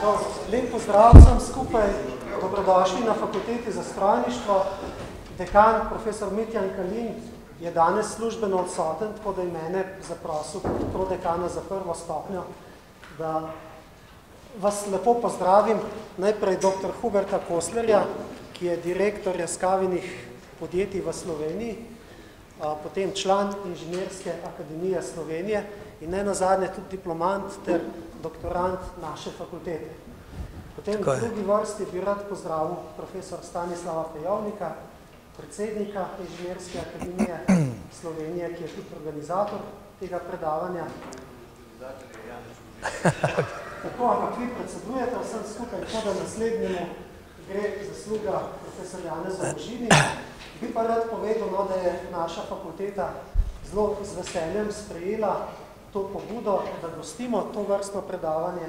Lep pozdrav vsem skupaj, dobrodošli na Fakulteti za strojništvo. Dekan, profesor Mitjan Kalin, je danes službeno odsoten, tako da je mene zaprosil kot prodekana za prvo stopnjo, da vas lepo pozdravim. Najprej dr. Huberta Koslerja, ki je direktor Jaskavinih podjetij v Sloveniji, potem član Inženirske akademije Slovenije in ne nazadnje tudi diplomant ter doktorant naše fakultete. Potem v drugi vrsti bi rad pozdravil profesor Stanislava Fejovnika, predsednika Inženirske akademije Slovenije, ki je tudi organizator tega predavanja. Tako, ampak vi predsedujete vsem skupaj, tako da naslednjemu gre zasluga profesor Janeza Možini. Bi pa rad povedal, no, da je naša fakulteta zelo z veseljem sprejela to pobudo, da gostimo to vrstno predavanje.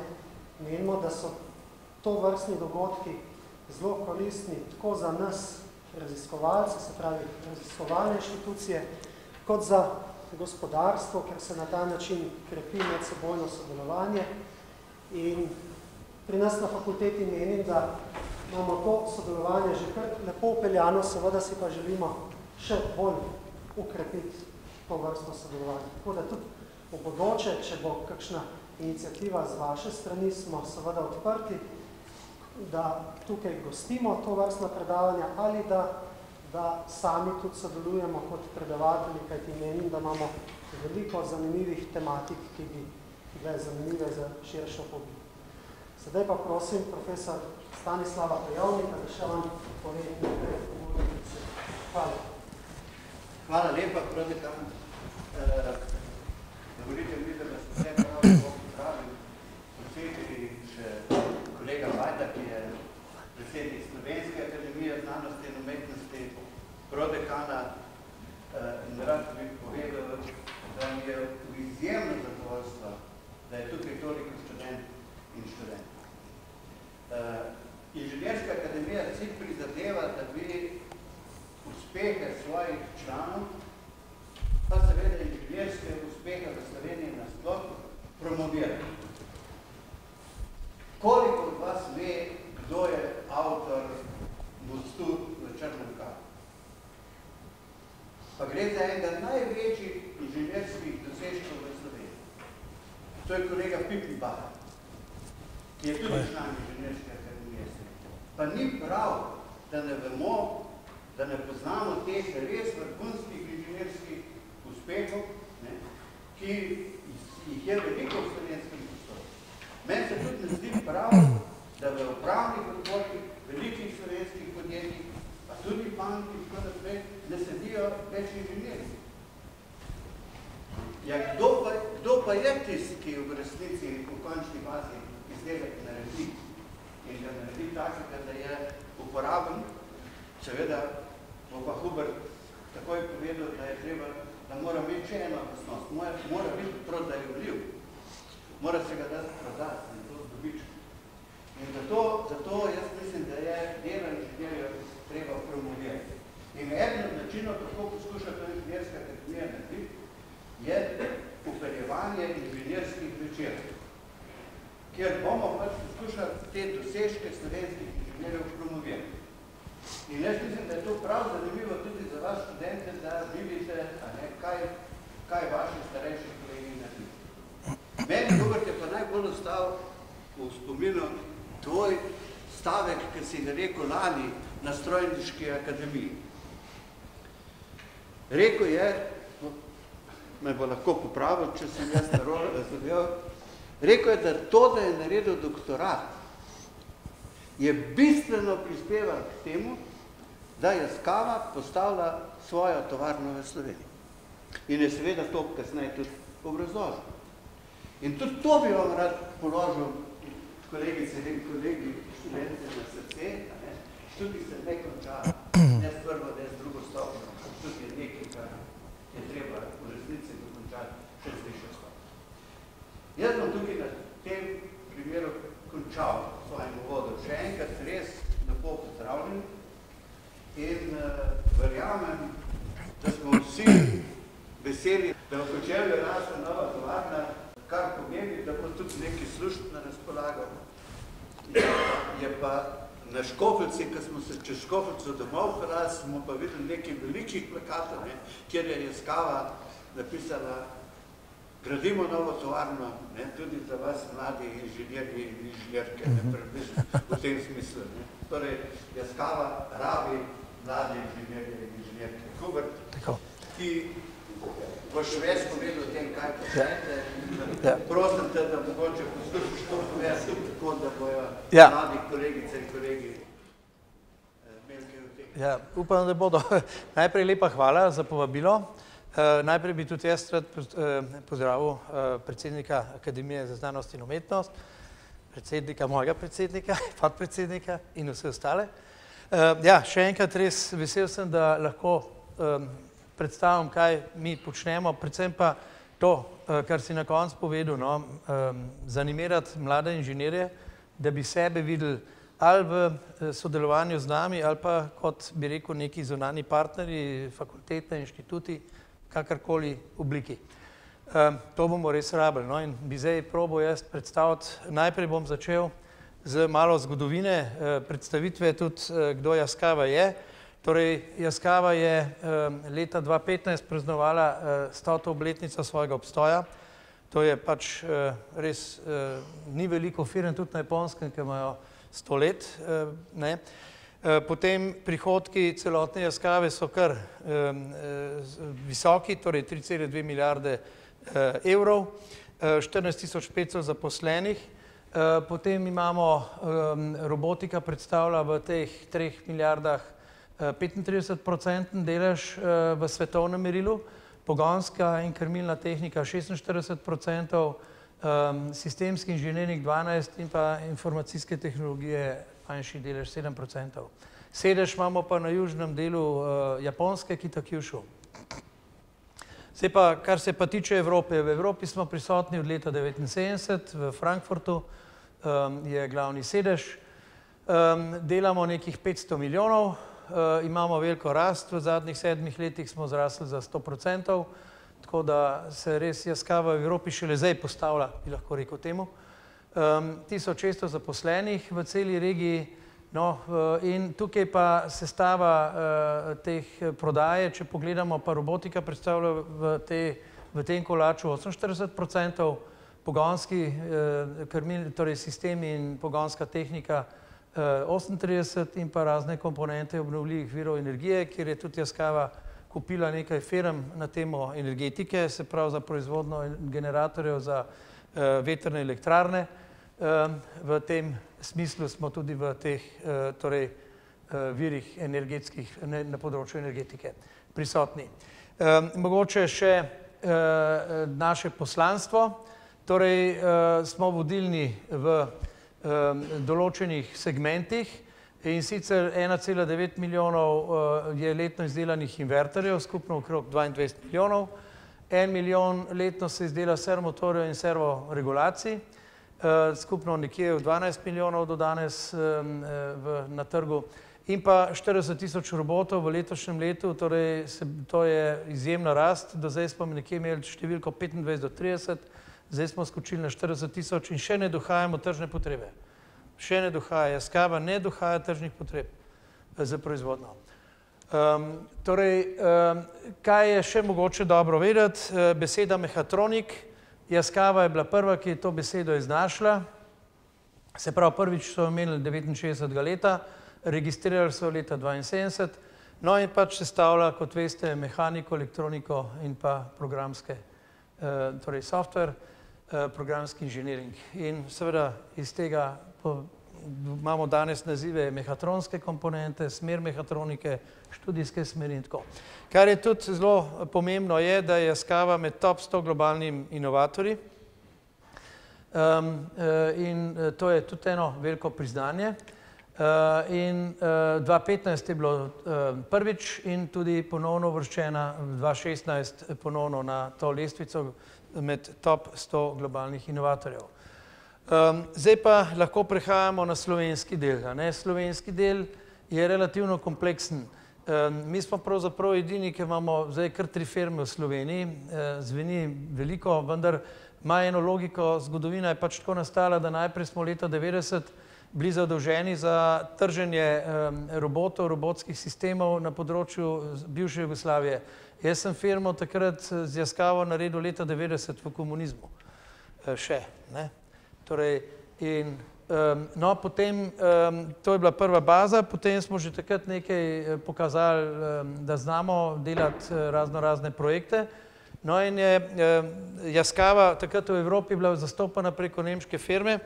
Menimo, da so to vrstni dogodki zelo koristni tako za nas, raziskovalce, se pravi raziskovalne inštitucije, kot za gospodarstvo, ker se na ta način krepi medsebojno sodelovanje. In pri nas na fakulteti menim, da imamo to sodelovanje že kar lepo upeljano, seveda si pa želimo še bolj ukrepiti to vrstno sodelovanje. Tako da tudi v bodoče, če bo kakšna iniciativa z vaše strani, smo seveda odprti, da tukaj gostimo to vrstno predavanje ali da sami tudi sodelujemo kot predavatelji, kajti menim, da imamo veliko zanimivih tematik, ki bi bile zanimive za širšo publiko. Sedaj pa prosim profesor Stanislava Fejovnika, da še vam pove nekaj govornice. Hvala. Hvala lepa, prodekan. Dovolite mi, da vas vse prav pozdravim. Posebej še kolega Vajda, ki je predsednik Slovenske akademije znanosti in umetnosti, prodekana, in rad bi povedal, da mi je v izjemno zadovoljstvo, da je tukaj toliko študent in študent. Inženirska akademija si prizadeva, da bi uspehe svojih članov, pa seveda inženirske uspehe v Sloveniji nasploh promovirali. Koliko od vas ve, kdo je avtor mostu v Črnem Kalu? Pa gre za enega največjih inženirskih dosežkov v Sloveniji. To je kolega Pipi-Bah, ki je tudi član Inženirske akademije. Pa ni prav, da ne vemo, da ne poznamo teh res vrhunskih inženirskih uspehov, ki jih je veliko v slovenskem prostoru. Meni se tudi ne zdi prav, da v upravnih odborih velikih slovenskih podjetij, pa tudi bank in tako naprej, ne sedijo več inženirji. Ja, kdo pa je tisti, ki v resnici v končni fazi izdelek naredi in ga naredi takega, da je uporaben? Seveda bo pa Hubert takoj povedal, da je treba, da mora imeti še eno lastnost, mora biti prodajljiv, mora se ga dati prodati in to z dobičkom. In zato jaz mislim, da je delo inženirjev treba promovirati. In eden od načinov, kako poskuša to Inženirska akademija narediti, je upeljevanje inženirskih večerov, kjer bomo pač poskušali te dosežke slovenskih inženirjev promovirati. In jaz mislim, da je to prav zanimivo tudi za vas študente, da vidite, kaj vaši starejši kolegi naredi. Meni, Hubert, je pa najbolj ostal v spominu tvoj stavek, ki si ga rekel lani na Strojniški akademiji. Rekel je, me bo lahko popravil, če sem jaz narobe razumel, rekel je, da to, da je naredil doktorat, je bistveno prispeval k temu, da je Jaskava postavila svojo tovarno v Sloveniji. In je seveda to kasneje tudi obrazložil. In tudi to bi vam rad položil, kolegice in kolegi, študente na srce, tudi se ne konča, ne s prvo, ne s drugo stopnjo, tudi je nekaj, kar je treba v resnici dokončati še z višjo stopnjo. Jaz bom tukaj na tem primeru končal svojim uvodom. Še enkrat res lepo pozdravljen in verjamem, da smo vsi veseli, da v Kočevju rasla nova tovarna, kar pomeni, da bo tudi nekaj služb na razpolago. je pa na Škofljici, ko smo se čez Škofljico domov peljali, smo pa videli nekaj velikih plakatov, kjer je Yaskawa napisala: gradimo novo tovarno, tudi za vas mladi inženirji in inženirke, približno v tem smislu. Torej, Yaskawa rabi mladi inženirji in inženirke. Hubert, ti boš več povedal o tem, kaj počnete. Prosim te, da mogoče poslušaš to povedati, tako da bojo mladi kolegice in kolegi imeli kaj v tem. Upam, da bodo. Najprej lepa hvala za povabilo. Najprej bi tudi jaz rad pozdravil predsednika Akademije za znanost in umetnost, predsednika, mojega predsednika, podpredsednika in vse ostale. Še enkrat res vesel sem, da lahko predstavim, kaj mi počnemo, predvsem pa to, kar si na koncu povedal, zanimirati mlade inženirje, da bi sebe videli ali v sodelovanju z nami, ali pa, kot bi rekel, neki zunanji partnerji, fakultete, inštituti, kakorkoli obliki. To bomo res rabili. In bi zdaj probal jaz predstaviti, najprej bom začel z malo zgodovine, predstavitve tudi, kdo Yaskawa je. Torej, Yaskawa je leta 2015 praznovala 100. obletnico svojega obstoja. To je pač res, ni veliko firm tudi na Japonskem, ki imajo 100 let. Potem prihodki celotne Yaskawe so kar visoki, torej 3,2 milijarde evrov, 14.500 zaposlenih. Potem imamo, robotika predstavlja v teh 3 milijardah 35% delež v svetovnem merilu, pogonska in krmilna tehnika 46%, sistemski inženiring 12% in pa informacijske tehnologije manjši delež 7%. Sedež imamo pa na južnem delu Japonske, Kitakyushu. Zdaj pa, kar se pa tiče Evrope, v Evropi smo prisotni od leta 1979, v Frankfurtu je glavni sedež. Delamo nekih 500 milijonov, imamo veliko rast, v zadnjih 7 letih smo zrasli za 100%, tako da se res Yaskawa v Evropi šele zdaj postavlja, bi lahko rekel temu. 1600 zaposlenih v celi regiji, in tukaj pa sestava teh prodaje, če pogledamo, pa robotika predstavlja v tem kolaču 48%, pogonski torej sistemi in pogonska tehnika 38% in pa razne komponente obnovljivih virov energije, kjer je tudi Yaskawa kupila nekaj firm na temo energetike, se pravi za proizvodnjo generatorjev za vetrne elektrarne. V tem smislu smo tudi v teh virih energetskih, na področju energetike prisotni. Mogoče še naše poslanstvo, torej smo vodilni v določenih segmentih in sicer 1,9 milijonov je letno izdelanih inverterjev, skupno okrog 22 milijonov, 1 milijon letno se izdela servomotorjev in servoregulacij, skupno nekje 12 milijonov do danes na trgu in pa 40 tisoč robotov v letošnjem letu, torej to je izjemna rast, do zdaj smo nekje imeli številko 25 do 30, zdaj smo skočili na 40 tisoč in še ne dohajamo tržne potrebe. Še ne dohaja, Yaskawa ne dohaja tržnih potreb za proizvodnjo. Torej, kaj je še mogoče dobro vedeti? Beseda mehatronik. Yaskawa je bila prva, ki je to besedo iznašla. Se pravi, prvič so imeli 69. leta, registrirali so leta 72, no in pač sestavlja, kot veste, mehaniko, elektroniko in pa programske, torej software, programski inženiring. In seveda iz tega imamo danes nazive mehatronske komponente, smer mehatronike, študijske smeri in tako. Kar je tudi zelo pomembno je, da je Yaskawa med top 100 globalnimi inovatorji in to je tudi eno veliko priznanje. In 2015 je bilo prvič in tudi ponovno uvrščena 2016 ponovno na to lestvico med top 100 globalnih inovatorjev. Zdaj pa lahko prehajamo na slovenski del. Slovenski del je relativno kompleksen. Mi smo pravzaprav edini, ki imamo zdaj kar 3 firme v Sloveniji, zveni veliko, vendar ima eno logiko, zgodovina je pač tako nastala, da najprej smo leta 90 bili zadolženi za trženje robotov, robotskih sistemov na področju bivše Jugoslavije. Jaz sem firmo takrat z Yaskawa naredil leta 90 v komunizmu. Še, ne. Torej, in no, potem, to je bila prva baza, potem smo že takrat nekaj pokazali, da znamo delati razne projekte. No in je Yaskawa takrat v Evropi bila zastopana preko nemške firme,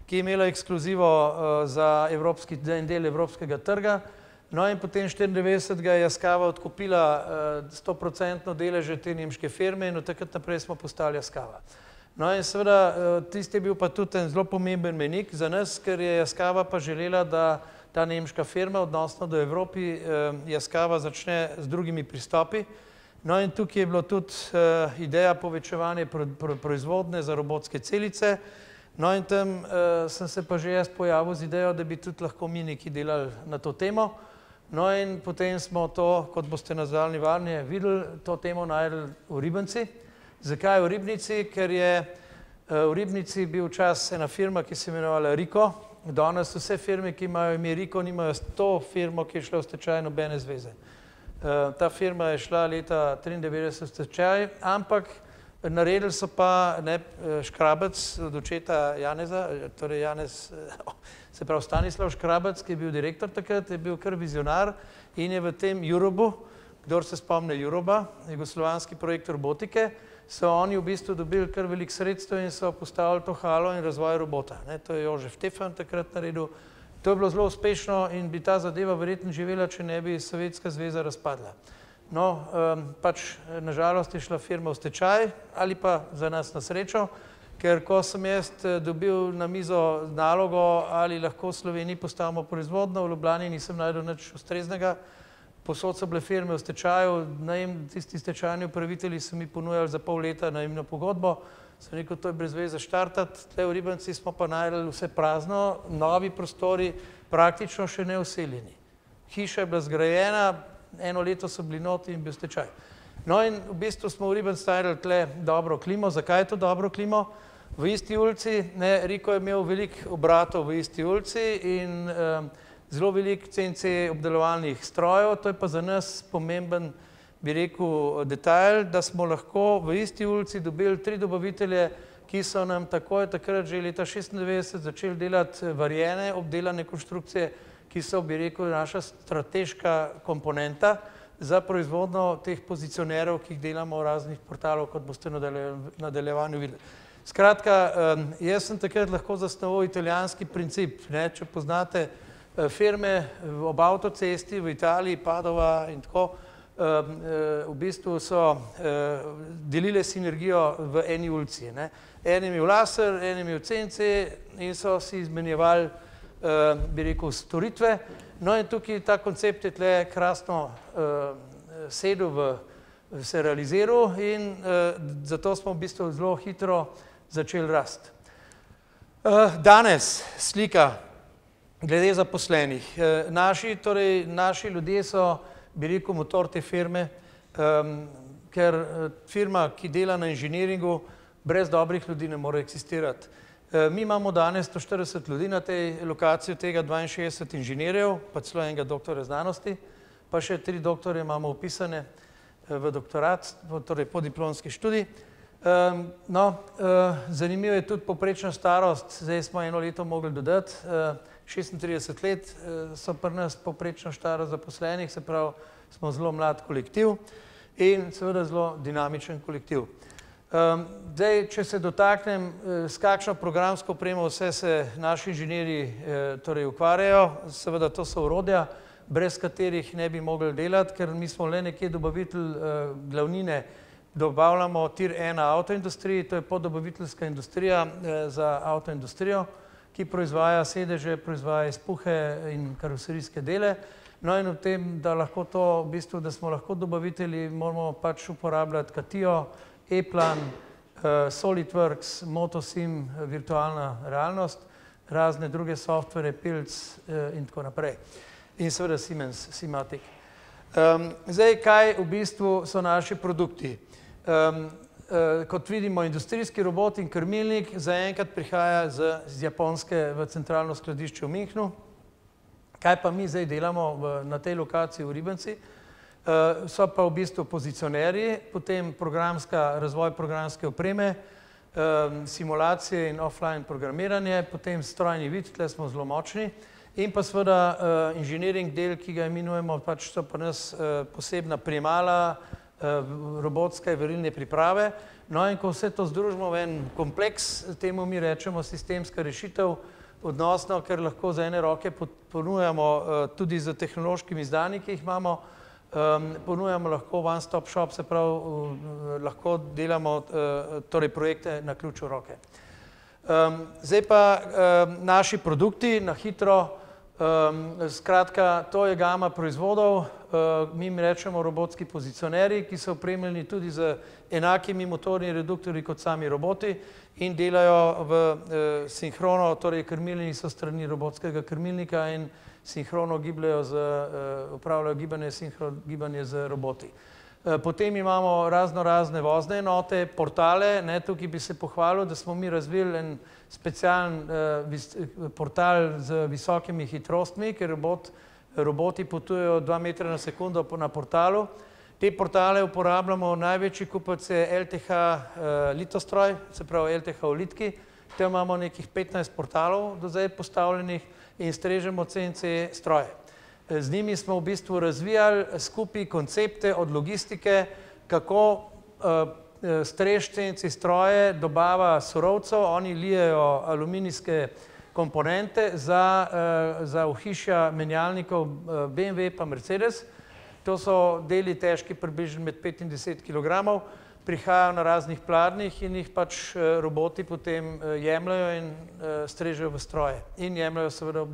ki je imela ekskluzivo za en del evropskega trga. No in potem 94 je Yaskawa odkupila 100% deleže te nemške firme in od takrat naprej smo postali Yaskawa. No in seveda, tisti je bil pa tudi en zelo pomemben mejnik za nas, ker je Yaskawa pa želela, da ta nemška firma odnosno do Evropi Yaskawa začne z drugimi pristopi. No in tukaj je bilo tudi ideja povečevanja proizvodnje za robotske celice. No in tam sem se pa že jaz pojavil z idejo, da bi tudi lahko mi nekaj delali na to temo. No in potem smo to, kot boste na Zdaljni varni videli, to temo našli v Ribnici. Zakaj v Ribnici? Ker je v Ribnici bil čas ena firma, ki se je imenovala Riko. Danes vse firme, ki imajo ime Riko, nimajo s to firmo, ki je šla v stečaj, nobene zveze. Ta firma je šla leta 93 v stečaj, ampak naredili so pa Škrabec od očeta Janeza, torej Janez, se pravi Stanislav Škrabec, ki je bil direktor takrat, je bil kar vizionar in je v tem Eurobu, kdor se spomne Euroba, jugoslovanski projekt robotike, so oni v bistvu dobili kar veliko sredstev in so postavili to halo in razvoj robota. To je Jožef Štefan takrat naredil. To je bilo zelo uspešno in bi ta zadeva verjetno živela, če ne bi Sovjetska zveza razpadla. No, pač nažalost je šla firma v stečaj ali pa za nas na srečo, ker ko sem jaz dobil na mizo nalogo, ali lahko v Sloveniji postavimo proizvodnjo, v Ljubljani nisem našel nič ustreznega. Posod so bile firme v stečaju, tisti stečajni upravitelji so mi ponujali za pol leta najemno pogodbo. Sem rekel, to je brez veze štartati, tle v Ribnici smo pa našli vse prazno, novi prostori, praktično še neuseljeni. Hiša je bila zgrajena, eno leto so bili noti in bil stečaj. No in v bistvu smo v Ribnici našli tle dobro klimo. Zakaj je to dobro klimo? V isti ulici, Riko je imel veliko obratov v isti ulici in zelo veliko CNC obdelovalnih strojev, to je pa za nas pomemben, bi rekel, detajl, da smo lahko v isti ulici dobili 3 dobavitelje, ki so nam takrat že leta 96 začeli delati varjene, obdelane konstrukcije, ki so, bi rekel, naša strateška komponenta za proizvodnjo teh pozicionerov, ki jih delamo v raznih portalov, kot boste v nadaljevanju videli. Skratka, jaz sem takrat lahko zasnoval italijanski princip. Če poznate firme ob avtocesti v Italiji, Padova in tako, v bistvu so delile sinergijo v eni ulici. En je imel laser, en je imel CNC in so si izmenjevali, bi rekel, storitve. No in tukaj ta koncept je tle krasno sedel, se realiziral in zato smo v bistvu zelo hitro začeli rasti. Danes slika glede zaposlenih. Naši ljudje so, bi rekel, motor te firme, ker firma, ki dela na inženiringu, brez dobrih ljudi ne more eksistirati. Mi imamo danes 140 ljudi na tej lokaciji, od tega 62 inženirjev, pa celo enega doktorja znanosti, pa še 3 doktorje imamo upisane v doktorat, torej podiplomski študij. No, zanimivo je tudi povprečna starost, zdaj smo eno leto mogli dodati, 36 let so pri nas povprečno starost zaposlenih, se pravi, smo zelo mlad kolektiv in seveda zelo dinamičen kolektiv. Zdaj, če se dotaknem, s kakšno programsko opremo vse se naši inženirji ukvarjajo, seveda to so orodja, brez katerih ne bi mogli delati, ker mi smo le nekje dobavitelj glavnine, dobavljamo tir 1 avtoindustriji, to je poddobaviteljska industrija za avtoindustrijo, ki proizvaja sedeže, proizvaja izpuhe in karoserijske dele. No in v tem, da lahko to, v bistvu, da smo lahko dobavitelji, moramo pač uporabljati Katio, E-plan, SolidWorks, Motosim, virtualna realnost, razne druge softvere, Pilc in tako naprej. In seveda Siemens, Simatic. Zdaj, kaj v bistvu so naši produkti? kot vidimo, industrijski robot in krmilnik zaenkrat prihaja z Japonske v centralno skladišče v Münchnu. Kaj pa mi zdaj delamo na tej lokaciji v Ribenci? So pa v bistvu pozicionerji, potem razvoj programske opreme, simulacije in offline programiranje, potem strojni vid, tle smo zelo močni, in pa seveda inženiring del, ki ga imenujemo, pač so pa nas posebna primala, robotske varilne priprave. No in ko vse to združimo v en kompleks, temu mi rečemo sistemska rešitev, odnosno, ker lahko za ene roke ponujamo tudi z tehnološkimi izdanji, ki jih imamo, ponujamo lahko one-stop shop, se pravi, lahko delamo torej projekte na ključ v roke. Zdaj pa naši produkti na hitro, skratka, to je gama proizvodov, mi jim rečemo robotski pozicionerji, ki so opremljeni tudi z enakimi motorni reduktorji kot sami roboti in delajo v sinhrono, torej krmilni so strani robotskega krmilnika in sinhrono upravljajo gibanje z roboti. Potem imamo razne vozne enote, portale, tukaj bi se pohvalil, da smo mi razvili en specialen portal z visokimi hitrostmi, ker roboti potujejo 2 metra na sekundo na portalu. Te portale uporabljamo, največji kupac je LTH litostroj, se pravi LTH v Litki. Tam imamo nekih 15 portalov do zdaj postavljenih in strežemo CNC stroje. Z njimi smo v bistvu razvijali skupaj koncepte od logistike, kako strež CNC stroje, dobava surovcev, oni lijejo aluminijske komponente za ohišja menjalnikov BMW pa Mercedes. To so deli težki približno med 5 in 10 kg, prihajajo na raznih pladnjih in jih pač roboti potem jemljajo in strežejo v stroje. In jemljajo seveda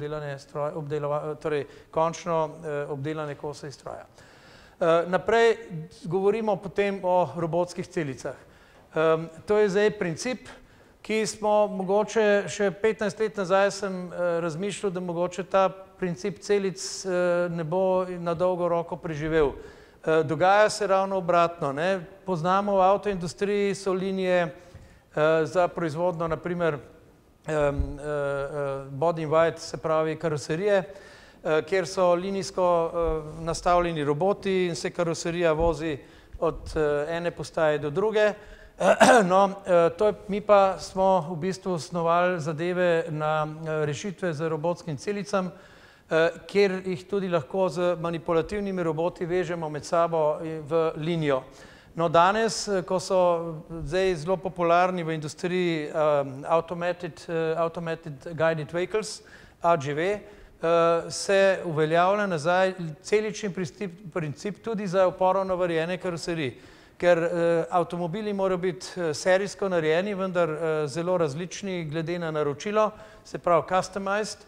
torej končno obdelane kose iz stroja. Naprej govorimo potem o robotskih celicah. To je zdaj princip, ki smo mogoče še 15 let nazaj sem razmišljal, da mogoče ta princip celic ne bo na dolgo roko preživel. Dogaja se ravno obratno. Poznamo v avtoindustriji so linije za proizvodno, naprimer body in white, se pravi karoserije, kjer so linijsko nastavljeni roboti in se karoserija vozi od ene postaje do druge. No, mi pa smo v bistvu osnovali zadeve na rešitve z robotskim celicam, kjer jih tudi lahko z manipulativnimi roboti vežemo med sabo v linijo. No, danes, ko so zdaj zelo popularni v industriji Automated Guided Vehicles, AGV, se uveljavlja nazaj celični princip tudi za uporavno narejene karoserije. Ker avtomobili morajo biti serijsko narejeni, vendar zelo različni glede na naročilo, se pravi customized,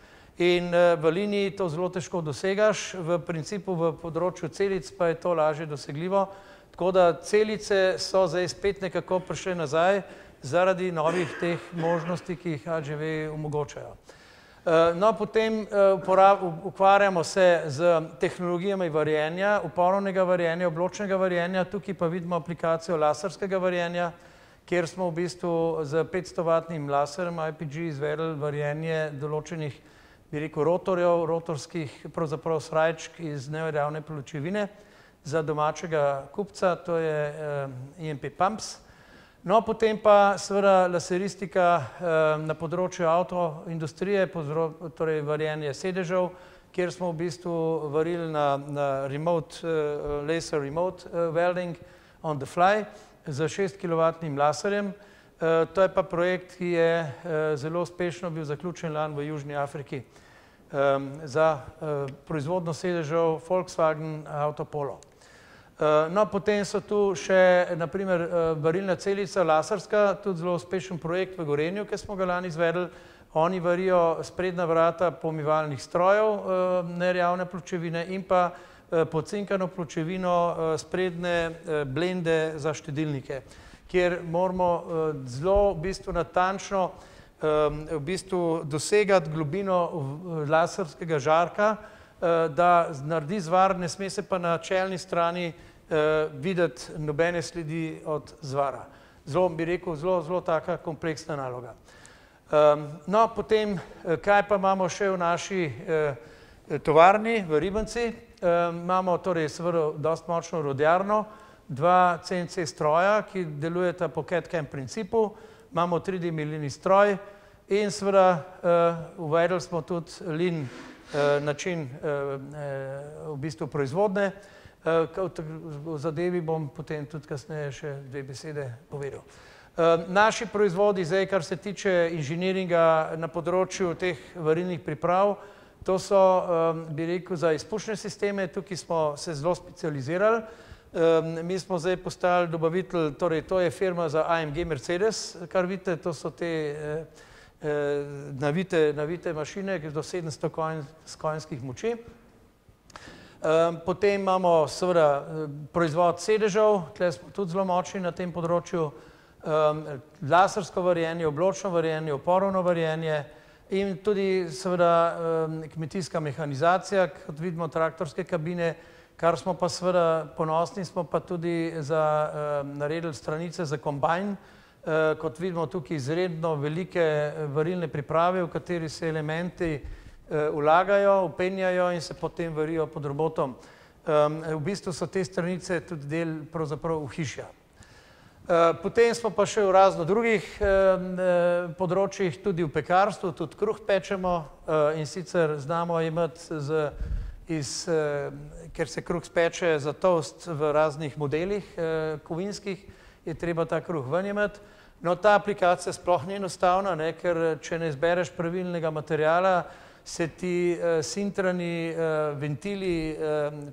in v liniji to zelo težko dosegaš, v principu v področju celic pa je to lažje dosegljivo, tako da celice so zdaj spet nekako prišle nazaj zaradi novih teh možnosti, ki jih AGV omogočajo. No, potem ukvarjamo se z tehnologijami varjenja, uporavnega varjenja, obločnega varjenja, tukaj pa vidimo aplikacijo laserskega varjenja, kjer smo v bistvu z 500-vatnim laserjem IPG izvedli varjenje določenih, bi rekel, rotorjev, rotorskih, pravzaprav srajčk iz neveljavne pločevine za domačega kupca, to je EMP Pumps. No, potem pa seveda laseristika na področju avtoindustrije, torej varjenje sedežev, kjer smo v bistvu varili na laser remote welding on the fly z 6-kilovatnim laserjem. To je pa projekt, ki je zelo uspešno bil zaključen lani v Južni Afriki za proizvodno sedežev Volkswagen Auto Polo. No, potem so tu še, naprimer, varilna celica laserska, tudi zelo uspešen projekt v Gorenju, ki smo ga lani izvedli. Oni varijo sprednja vrata pomivalnih strojev, nerjavne pločevine in pa pocinkano pločevino sprednje blende za štedilnike, kjer moramo zelo v bistvu natančno v bistvu dosegati globino laserskega žarka, da naredi zvar, ne sme se pa na čelni strani videti nobene sledi od zvara. zelo, bi rekel, zelo taka kompleksna naloga. No, potem, kaj pa imamo še v naši tovarni, v Ribanci? Imamo torej seveda dosti močno rodjarno, 2 CNC stroja, ki delujeta po CAD-CAM principu, imamo 3D milini stroj in seveda uvedli smo tudi lean način v bistvu proizvodne. O zadevi bom potem tudi kasneje še 2 besede povedal. Naši proizvodi, zdaj, kar se tiče inženiringa na področju teh varilnih priprav, to so, bi rekel, za izpušne sisteme, tukaj smo se zelo specializirali. Mi smo zdaj postali dobavitelj, torej to je firma za AMG Mercedes, kar vidite, to so te navite mašine, do 700 konjskih moči. Potem imamo seveda proizvod sedežev, tukaj smo tudi zelo močni na tem področju, lasersko varjenje, obločno varjenje, oporovno varjenje in tudi seveda kmetijska mehanizacija, kot vidimo traktorske kabine, kar smo pa seveda ponosni, smo pa tudi naredili stranice za kombajn, kot vidimo tukaj izredno velike varilne priprave, v kateri se elementi vlagajo, upenjajo in se potem varijo pod robotom. V bistvu so te stranice tudi del pravzaprav ohišja. Potem smo pa še v razno drugih področjih, tudi v pekarstvu, tudi kruh pečemo in sicer znamo imeti, ker se kruh speče za toast v raznih modelih kovinskih, je treba ta kruh ven imeti. No, ta aplikacija sploh ni enostavna, ker če ne izbereš pravilnega materiala, se ti sintrani ventili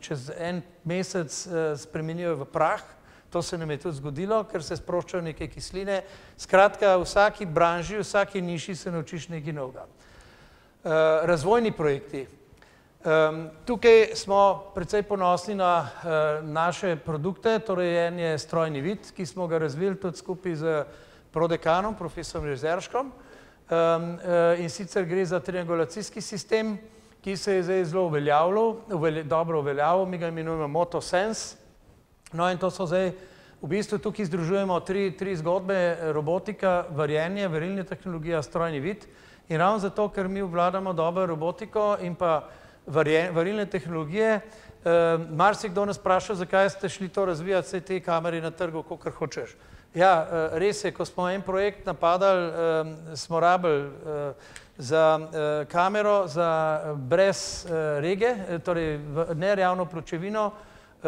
čez en mesec spremenijo v prah. To se nam je tudi zgodilo, ker se sproščajo neke kisline. Skratka, v vsaki branži, v vsaki niši se naučiš nekaj novega. Razvojni projekti. Tukaj smo precej ponosni na naše produkte, torej en je strojni vid, ki smo ga razvili tudi skupaj z prodekanom, profesorom Jezerškom. In sicer gre za triangulacijski sistem, ki se je zdaj zelo dobro uveljavil, mi ga imenujemo MotoSense. No in to so zdaj, v bistvu tukaj združujemo tri zgodbe, robotika, varjenje, varilna tehnologija, strojni vid. In ravno zato, ker mi obvladamo dobro robotiko in pa varilne tehnologije, marsikdo nas vpraša, zakaj ste šli to razvijati, vse te kamere na trgu, kakor hočeš. Ja, res je, ko smo en projekt napadali, smo rabili za kamero, brez rege, torej nerjavno pločevino,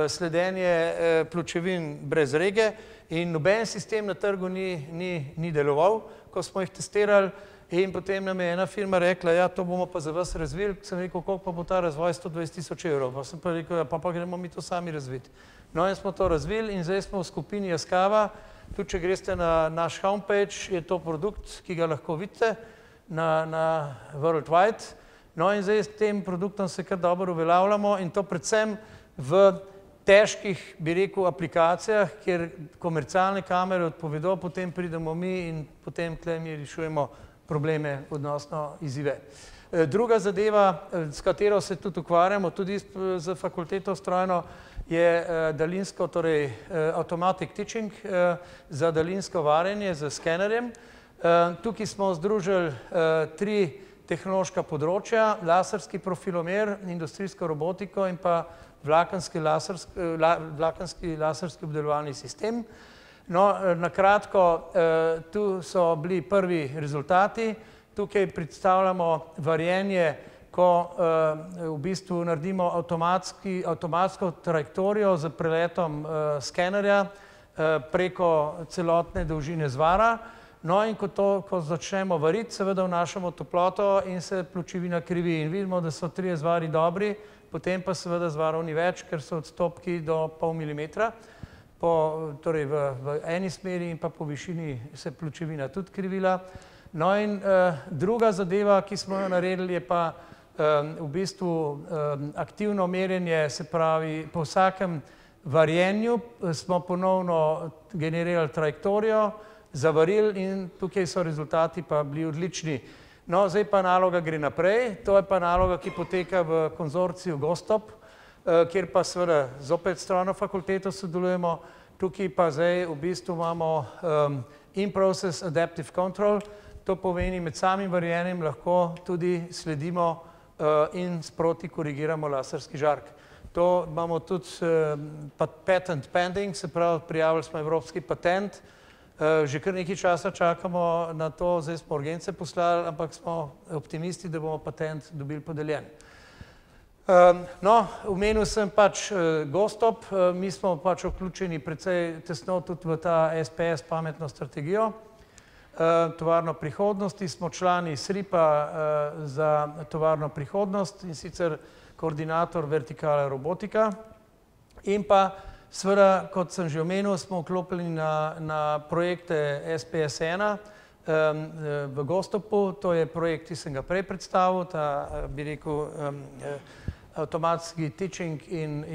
sledenje pločevin brez rege in noben sistem na trgu ni deloval, ko smo jih testirali in potem nam je ena firma rekla, ja, to bomo pa za vas razvili, sem rekel, koliko pa bo ta razvoj, 120 000 evrov, pa sem pa rekel, ja, pa gremo mi to sami razviti. No in smo to razvili in zdaj smo v skupini Yaskawa, tudi če greste na naš homepage, je to produkt, ki ga lahko vidite na Worldwide. No in zdaj s tem produktom se kar dobro uveljavljamo in to predvsem v težkih, bi rekel, aplikacijah, kjer komercialne kamere odpovedo, potem pridemo mi in potem tukaj mi rešujemo probleme, odnosno izzive. Druga zadeva, s katero se tudi ukvarjamo, tudi z fakulteto strojno, je daljinsko, torej automatic teaching za daljinsko varjenje z skenerjem. Tukaj smo združili 3 tehnološka področja, laserski profilomer, industrijsko robotiko in pa vlakenski laserski obdelovalni sistem. No, na kratko, tu so bili prvi rezultati. Tukaj predstavljamo varjenje, ko v bistvu naredimo avtomatsko trajektorijo z preletom skenerja preko celotne dolžine zvara. No in ko začnemo variti, seveda vnašamo toploto in se pločevina krivi in vidimo, da so 3 zvari dobri, potem pa seveda zvarov ni več, ker so odstopki do pol milimetra, torej v eni smeri in pa po višini se pločevina tudi krivila. No in druga zadeva, ki smo jo naredili, je pa v bistvu aktivno merjenje, se pravi, po vsakem varjenju smo ponovno generirali trajektorijo, zavarili in tukaj so rezultati pa bili odlični. No, zdaj pa naloga gre naprej, to je pa naloga, ki poteka v konzorciju GOSTOP, kjer pa seveda zopet strojno fakulteto sodelujemo, Tukaj pa zdaj v bistvu imamo in-process adaptive control, to pomeni med samim varjenjem lahko tudi sledimo in sproti korigiramo laserski žark. To imamo tudi patent pending, se pravi, prijavili smo evropski patent, že kar nekaj časa čakamo na to, zdaj smo urgence poslali, ampak smo optimisti, da bomo patent dobili podeljen. No, omenil sem pač GoStop, mi smo pač vključeni precej tesno tudi v ta SPS pametno strategijo. Tovarno prihodnosti smo člani SRIP-a za tovarno prihodnost in sicer koordinator vertikale robotika in pa seveda, kot sem že omenil, smo vklopljeni na projekte SPS-1 v GoStopu, to je projekt, ki sem ga prej predstavil, ta bi rekel avtomatski teaching in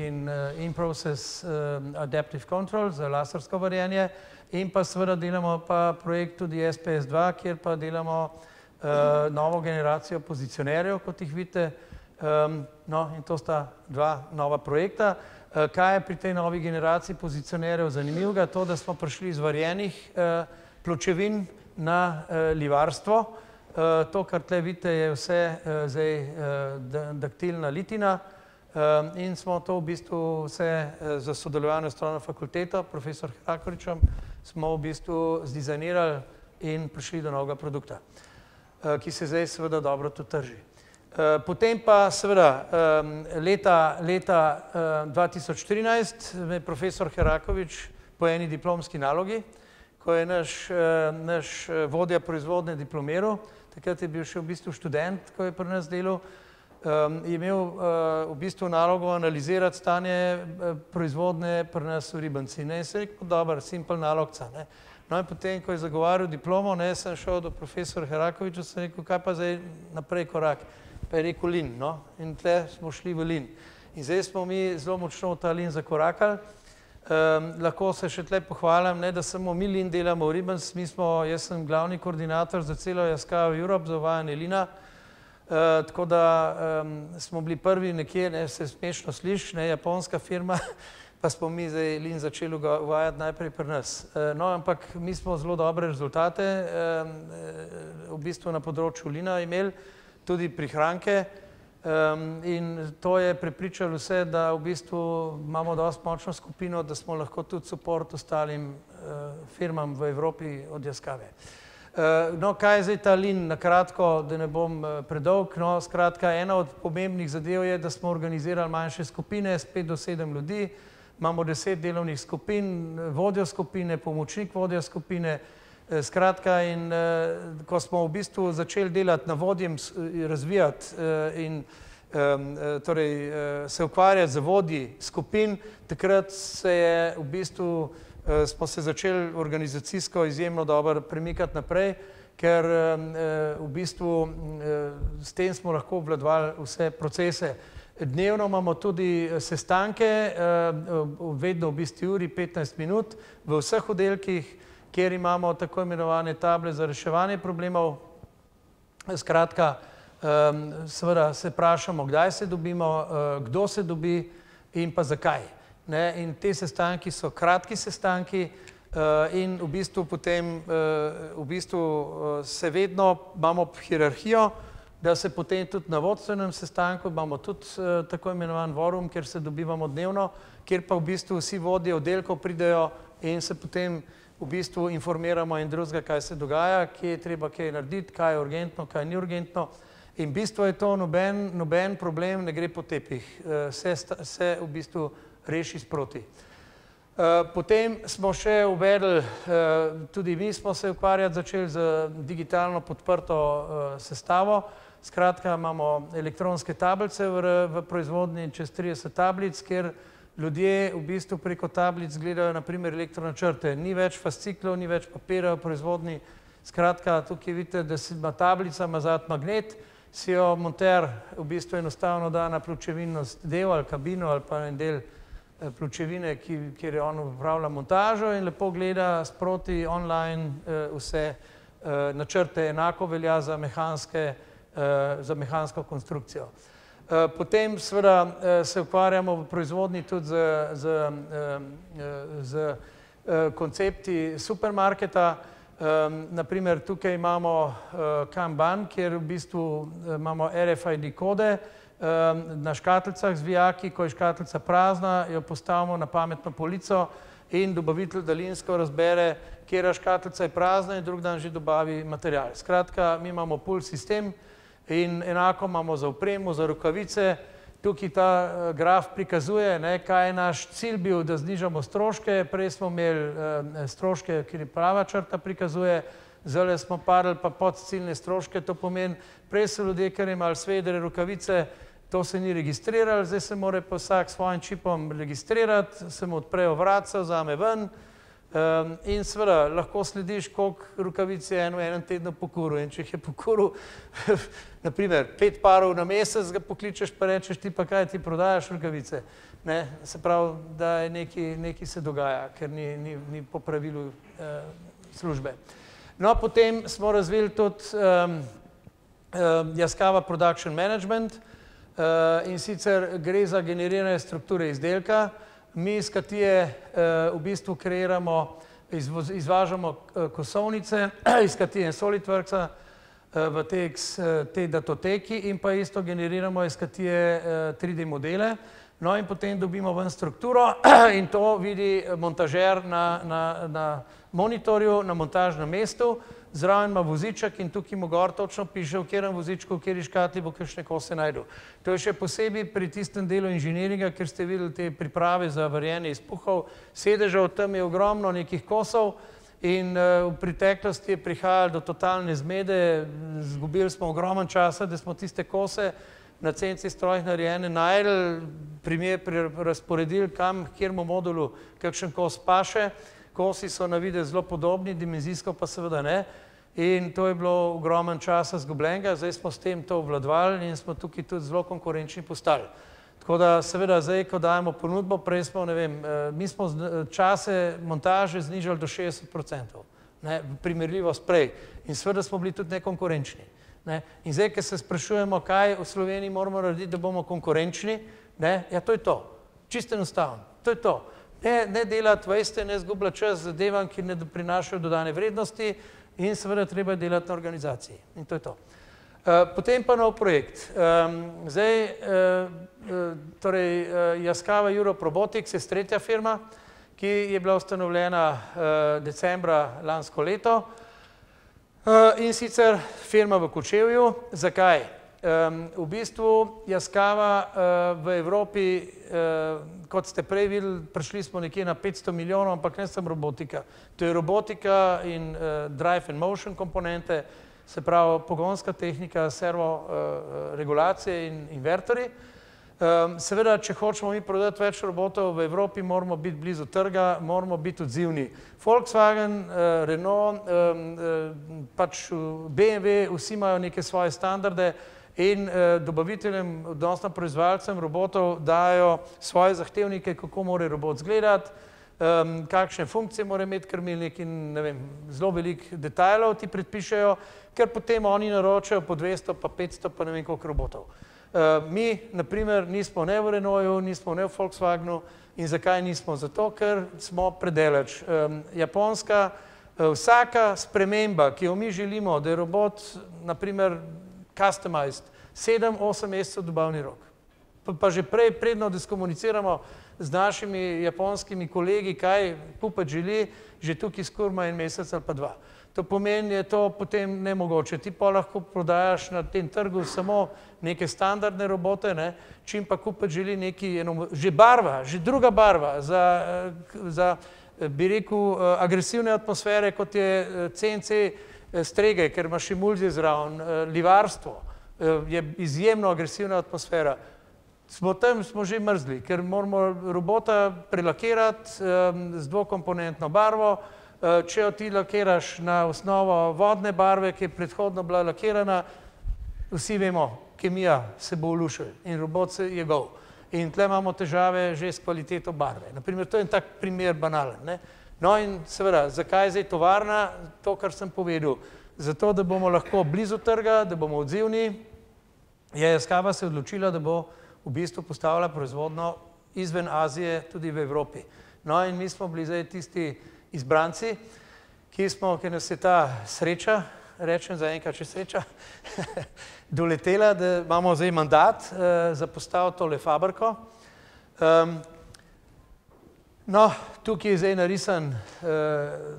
in-process adaptive control za lasersko varjenje in pa seveda delamo pa projekt tudi SPS-2, kjer pa delamo novo generacijo pozicionerjev, kot jih vidite. No, in to sta dva nova projekta. Kaj je pri tej novi generaciji pozicionerjev zanimivega? To, da smo prišli iz varjenih pločevin na livarstvo. To, kar tle vidite, je vse zdaj daktilna litina in smo to v bistvu vse za sodelovanje s strojno fakulteto, profesor Herakovičem, smo v bistvu zdizajnirali in prišli do novega produkta, ki se zdaj seveda dobro tudi trži. Potem pa seveda leta 2013 me je profesor Herakovič po eni diplomski nalogi, ko je naš vodja proizvodnje diplomiral, takrat je bil še v bistvu študent, ko je pri nas delal, je imel v bistvu nalogo analizirati stanje proizvodnje pri nas v Ribanci. In se je rekel, dober, simpel nalogca. No in potem, ko je zagovarjal diplomo, sem šel do profesora Herakoviča, sem rekel, kaj pa zdaj naprej korak? Pa je rekel lin, no, in tle smo šli v lin. In zdaj smo mi zelo močno v ta lin zakorakali. Lahko se še tle pohvalim, da samo mi lin delamo v Ribans, jaz sem glavni koordinator za celo Yaskawa Europe za uvajanje lina, tako da smo bili prvi nekje, se smešno sliši, japonska firma, pa smo mi zdaj lin začeli uvajati najprej pri nas. No, ampak mi smo zelo dobre rezultate v bistvu na področju lina imeli, tudi prihranke in to je prepričalo vse, da v bistvu imamo dosti močno skupino, da smo lahko tudi support ostalim firmam v Evropi od Yaskawe. No, kaj je zdaj ta lin? Na kratko, da ne bom predolg, no, skratka, ena od pomembnih zadev je, da smo organizirali manjše skupine, s 5 do 7 ljudi, imamo 10 delovnih skupin, vodjo skupine, pomočnik vodja skupine, skratka, in ko smo v bistvu začeli delati na vodjem, razvijati in torej se ukvarjati z vodji skupin, takrat se je v bistvu, smo se začeli organizacijsko izjemno dobro premikati naprej, ker v bistvu s tem smo lahko obvladovali vse procese. Dnevno imamo tudi sestanke, vedno v bistvu uri 15 minut v vseh oddelkih, kjer imamo tako imenovane table za reševanje problemov. Skratka, seveda se vprašamo, kdaj se dobimo, kdo se dobi in pa zakaj. In te sestanki so kratki sestanki in v bistvu potem se vedno imamo hierarhijo, da se potem tudi na vodstvenem sestanku imamo tudi tako imenovan forum, kjer se dobivamo dnevno, kjer pa v bistvu vsi vodje oddelkov pridejo in se potem v bistvu informiramo in drugega, kaj se dogaja, kje je treba kaj narediti, kaj je urgentno, kaj ni urgentno. In v bistvu je to noben problem, ne gre po tepih, se v bistvu reši sproti. Potem smo še uvedli, tudi mi smo se ukvarjati začeli z digitalno podprto sestavo, skratka imamo elektronske tablice v proizvodnji, čez 30 tablic, kjer ljudje v bistvu preko tablic gledajo naprimer elektronačrte. Ni več fasciklov, ni več papira v proizvodnji. Skratka, tukaj vidite, da si ima tablica, ima zad magnet, si jo monter v bistvu enostavno da na pločevinno del ali kabino ali pa en del pločevine, kjer je on upravlja montažo in lepo gleda sproti online vse načrte. Enako velja za mehansko konstrukcijo. Potem seveda se ukvarjamo v proizvodnji tudi z koncepti supermarketa. Naprimer, tukaj imamo Kanban, kjer v bistvu imamo RFID kode na škatlicah z vijaki, ko je škatlica prazna, jo postavimo na pametno polico in dobavitelj daljinsko razbere, katera škatlica je prazna in drug dan že dobavi material. Skratka, mi imamo pull sistem in enako imamo za opremo, za rokavice. Tukaj ta graf prikazuje, kaj je naš cilj bil, da znižamo stroške. Prej smo imeli stroške, kjer je prava črta prikazuje, zdaj smo padli pa pod ciljne stroške, to pomeni, prej so ljudje, ker imeli svedre rokavice, to se ni registriralo, zdaj se mora pa vsak s svojim čipom registrirati, se mu odprejo vratca, vzame ven in seveda lahko slediš, koliko rokavic je v enem tednu pokuril. In če jih je pokuril, naprimer, 5 parov na mesec, ga pokličeš pa rečeš, ti pa kaj, ti prodajaš rokavice. Se pravi, da je nekaj se dogaja, ker ni po pravilu službe. No, potem smo razvili tudi Yaskawa Production Management in sicer gre za generiranje strukture izdelka. Mi iz Katije v bistvu kreiramo, izvažamo kosovnice iz Katije in SolidWorksa v te datoteki in pa isto generiramo iz Katije 3D modele. No in potem dobimo ven strukturo in to vidi montažer na monitorju, na montažnem mestu. Zraven ima voziček in tukaj mu gor točno piše, v katerem vozičku, v kateri škatli bo kakšne kose najdel. To je še posebej pri tistem delu inženiringa, ker ste videli te priprave za varjenje izpuhov sedežev, tam je ogromno nekih kosov in v preteklosti je prihajalo do totalne zmede, izgubili smo ogromen časa, da smo tiste kose na CNC strojih narejene najdel, razporedili kam, kjermu modulu kakšen kos paše. Kosi so na videz zelo podobni, dimenzijsko pa seveda ne. In to je bilo ogromen časa zgubljenega, zdaj smo s tem to obvladovali in smo tukaj tudi zelo konkurenčni postali. Tako da seveda zdaj, ko dajemo ponudbo, prej smo, ne vem, mi smo čase montaže znižali do 60%, primerljivo s prej. In seveda smo bili tudi nekonkurenčni. In zdaj, ko se sprašujemo, kaj v Sloveniji moramo narediti, da bomo konkurenčni, ja, to je to. Čisto enostavno. To je to. Ne delati veste, ne zgubljati čas zadevam, ki ne prinašajo dodane vrednosti in seveda treba delati na organizaciji. In to je to. Potem pa nov projekt. Zdaj, torej, Yaskawa Europe Robotics je tretja firma, ki je bila ustanovljena decembra lansko leto. In sicer firma v Kočevju. Zakaj? V bistvu Yaskawa v Evropi, kot ste prej videli, prišli smo nekje na 500 milijonov, ampak ne samo robotika. To je robotika in drive and motion komponente, se pravi pogonska tehnika, servo regulacije in invertori. Seveda, če hočemo mi prodati več robotov v Evropi, moramo biti blizu trga, moramo biti odzivni. Volkswagen, Renault, pač BMW, vsi imajo neke svoje standarde in dobaviteljem, odnosno proizvajalcem robotov dajo svoje zahtevnike, kako mora robot izgledati, kakšne funkcije mora imeti krmilnik in ne vem, zelo veliko detajlov ti predpišejo, ker potem oni naročajo po 200 pa 500 pa ne vem koliko robotov. Mi, naprimer, nismo ne v Renaultu, nismo ne v Volkswagenu in zakaj nismo? Zato, ker smo predaleč. Japonska, vsaka sprememba, ki jo mi želimo, da je robot, naprimer, customized, 7-8 mesecev dobavni rok. Pa že prej, predno, da skomuniciramo z našimi japonskimi kolegi, kaj kupec želi, že tukaj skurma en mesec ali pa 2. To pomeni, je to potem nemogoče. Ti pa lahko prodajaš na tem trgu samo neke standardne robote, čim pa kupec želi nekaj, že barva, že druga barva za, bi rekel, agresivne atmosfere, kot je CNC strege, ker imaš emulzije zraven, livarstvo, je izjemno agresivna atmosfera. Tam smo že mrzli, ker moramo robota prelakirati z dvokomponentno barvo. Če jo ti lakiraš na osnovo vodne barve, ki je predhodno bila lakirana, vsi vemo, kemija se bo ulušila in robot je gol. In tle imamo težave že s kvaliteto barve. Naprimer, to je en tak primer banalen. No in seveda, zakaj zdaj tovarna? To, kar sem povedal. Zato, da bomo lahko blizu trga, da bomo odzivni je Yaskawa se odločila, da bo v bistvu postavila proizvodnjo izven Azije tudi v Evropi. No in mi smo bili zdaj tisti izbranci, ki nas je ta sreča, rečem zaenkrat še sreča, doletela, da imamo zdaj mandat za postaviti tole fabriko. No, tukaj je zdaj narisan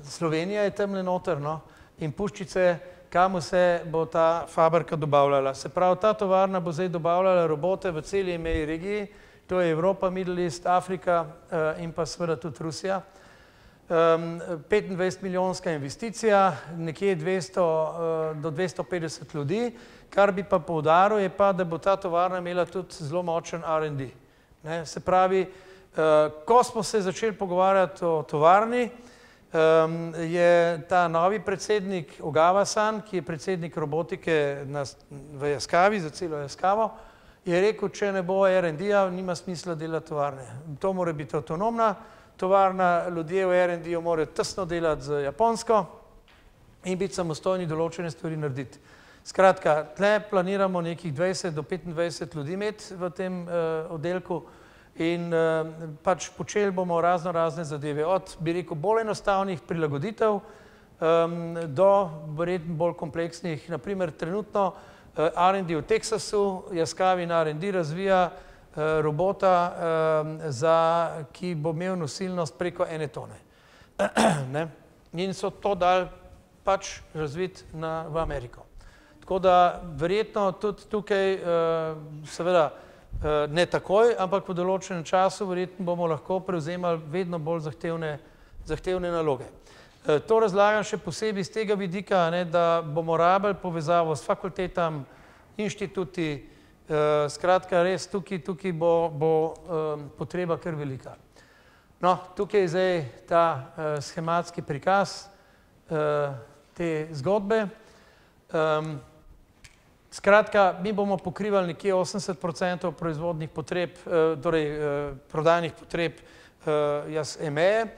Slovenija je tamle noter, no, in puščice, kam vse bo ta fabrika dobavljala. Se pravi, ta tovarna bo zdaj dobavljala robote v celi meji regiji, to je Evropa, Middle East, Afrika in pa seveda tudi Rusija. 25 milijonska investicija, nekje 200 do 250 ljudi, kar bi pa poudaril je pa, da bo ta tovarna imela tudi zelo močen R&D. Se pravi, ko smo se začeli pogovarjati o tovarni, je ta novi predsednik Ogawa-san, ki je predsednik robotike v Yaskawi, za celo Yaskawo, je rekel, če ne bo R&D-ja, nima smisla delati tovarne. To mora biti avtonomna tovarna, ljudje v R&D-ju morajo tesno delati z Japonsko in biti samostojni določene stvari narediti. Skratka, tle planiramo nekih 20 do 25 ljudi imeti v tem oddelku in pač počeli bomo razne zadeve, od, bi rekel, bolj enostavnih prilagoditev do verjetno bolj kompleksnih. Naprimer, trenutno R&D v Teksasu, Yaskawi na R&D razvija robota, ki bo imel nosilnost preko 1 tone. In so to dali pač razviti v Ameriko. Tako da verjetno tudi tukaj, seveda ne takoj, ampak v določenem času verjetno bomo lahko prevzemali vedno bolj zahtevne naloge. To razlagam še posebej z tega vidika, da bomo rabili povezavo s fakultetami, inštituti, skratka res tukaj bo potreba kar velika. No, tukaj je zdaj ta schematski prikaz te zgodbe. Skratka, mi bomo pokrivali nekje 80% proizvodnih potreb, torej prodajnih potreb EMEA,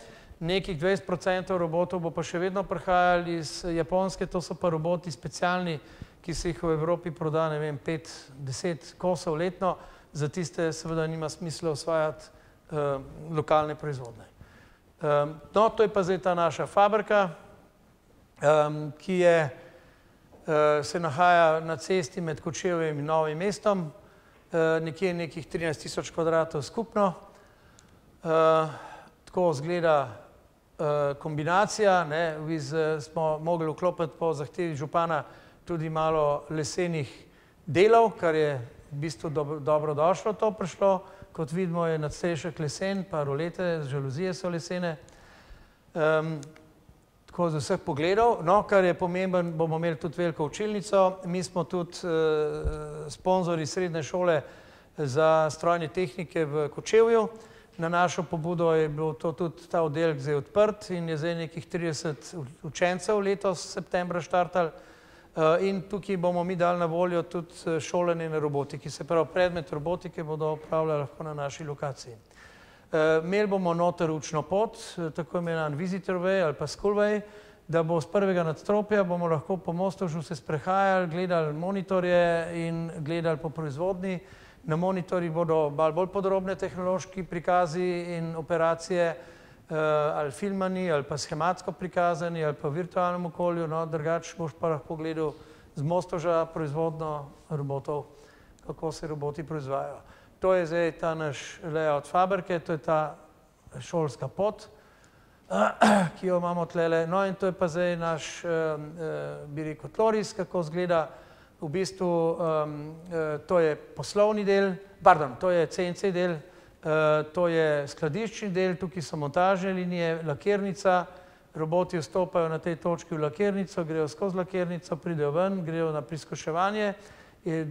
nekih 20% robotov bo pa še vedno prihajali iz Japonske, to so pa roboti specialni, ki se jih v Evropi proda, ne vem, 5-10 kosov letno, za tiste seveda nima smisla osvajati lokalne proizvodne. No, to je pa zdaj ta naša fabrika, ki se nahaja na cesti med Kočevjem in Novim mestom, nekje nekih 13 000 kvadratov skupno. Tako izgleda kombinacija, smo mogli vklopiti po zahtevi župana tudi malo lesenih delov, kar je v bistvu dobro došlo to prišlo. Kot vidimo, je nadstrešek lesen, pa rolete, žaluzije so lesene. Tako z vseh pogledov. No, kar je pomemben, bomo imeli tudi veliko učilnico. Mi smo tudi sponzorji srednje šole za strojne tehnike v Kočevju. Na našo pobudo je bil tudi ta oddelek zdaj odprt in je zdaj nekih 30 učencev letos septembra štartali. In tukaj bomo mi dali na voljo tudi šolanje na robotiki. Se pravi, predmet robotike bodo opravljali lahko na naši lokaciji. Imeli bomo noter učno pot, tako imenovan visitor way ali pa school way, da bo z prvega nadstropja bomo lahko po Mostovžu se sprehajali, gledali monitorje in gledali po proizvodnji. Na monitorjih bodo bolj podrobne tehnološki prikazi in operacije, ali filmani, ali pa schematsko prikazani, ali pa v virtualnem okolju, no, drugače boš pa lahko gledal z Mostovža proizvodnjo robotov, kako se roboti proizvajajo. To je zdaj ta naš layout fabrike, to je ta šolska pot, ki jo imamo tlele. No in to je pa zdaj naš, bi rekel, tloris, kako izgleda. V bistvu to je poslovni del, pardon, to je CNC del, to je skladiščni del, tukaj so montažne linije, lakirnica, roboti vstopajo na tej točki v lakirnico, grejo skozi lakirnico, pridejo ven, grejo na priskuševanje,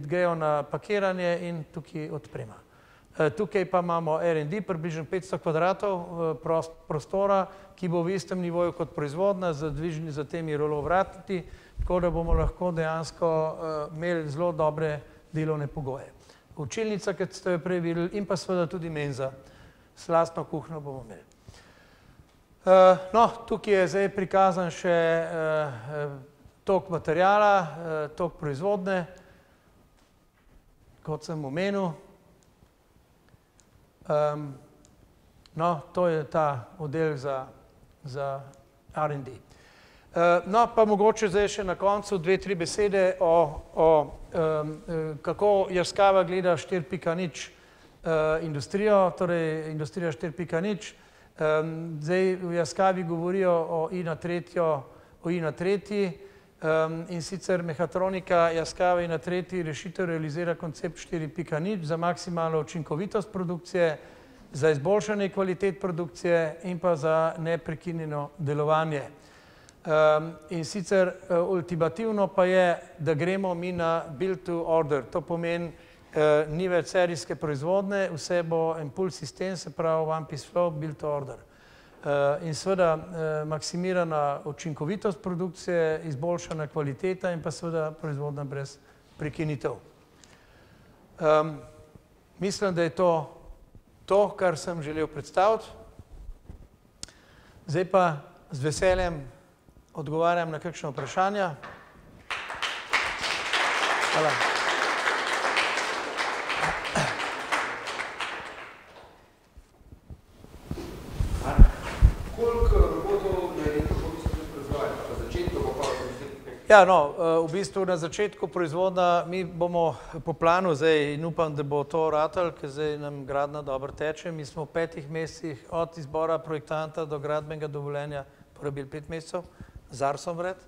grejo na pakiranje in tukaj odprema. Tukaj pa imamo R&D, približno 500 kvadratov prostora, ki bo v istem nivoju kot proizvodna, zadviženi za temi rolovratniki, tako da bomo lahko dejansko imeli zelo dobre delovne pogoje. Učilnica, kot ste jo prej videli, in pa seveda tudi menza, s lastno kuhinjo bomo imeli. No, tukaj je zdaj prikazan še tok materijala, tok proizvodne. kot sem omenil. No, to je ta oddelek za R&D. No, pa mogoče zdaj še na koncu 2-3 besede kako Yaskawa gleda 4.0 industrijo, torej industrija 4.0. Zdaj v Yaskawi govorijo o I na tretji in sicer mehatronika Yaskawa I na tretji rešitev realizira koncept 4.0 za maksimalno učinkovitost produkcije, za izboljšanje kvalitet produkcije in pa za neprekinjeno delovanje. In sicer ultimativno pa je, da gremo mi na build to order. To pomeni, ni več serijske proizvodne, vse bo en pull sistem, se pravi one piece flow, build to order. In seveda maksimirana učinkovitost produkcije, izboljšana kvaliteta in pa seveda proizvodna brez prekinitev. Mislim, da je to, kar sem želel predstaviti. Zdaj pa z veseljem odgovarjam na kakšno vprašanja. Hvala. Koliko robotov na leto proizvajate? Na začetku bo pa Ja, no, v bistvu na začetku proizvodnja, mi bomo po planu zdaj in upam, da bo to ratalo, ker zdaj nam gradnja dobro teče. Mi smo v 5 mesecih od izbora projektanta do gradbenega dovoljenja porabili 5 mesecev, z Arsom vred.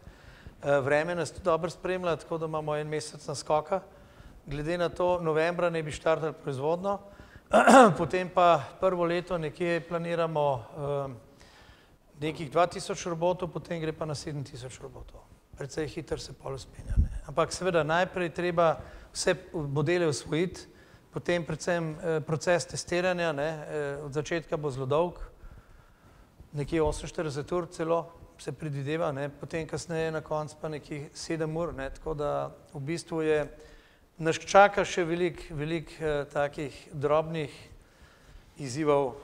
Vreme nas tudi dobro spremlja, tako da imamo 1 mesec naskoka. Glede na to, novembra ne bi štartali proizvodno, potem pa prvo leto nekje planiramo nekih 2000 robotov, potem gre pa na 7000 robotov. Precej hitro se pol uspenja. Ampak seveda najprej treba vse modele osvojiti, potem predvsem proces testiranja, od začetka bo zelo dolg, nekje 48 ur celo se predvideva, potem kasneje na koncu pa nekje 7 ur, tako da v bistvu nas čaka še veliko takih drobnih izzivov,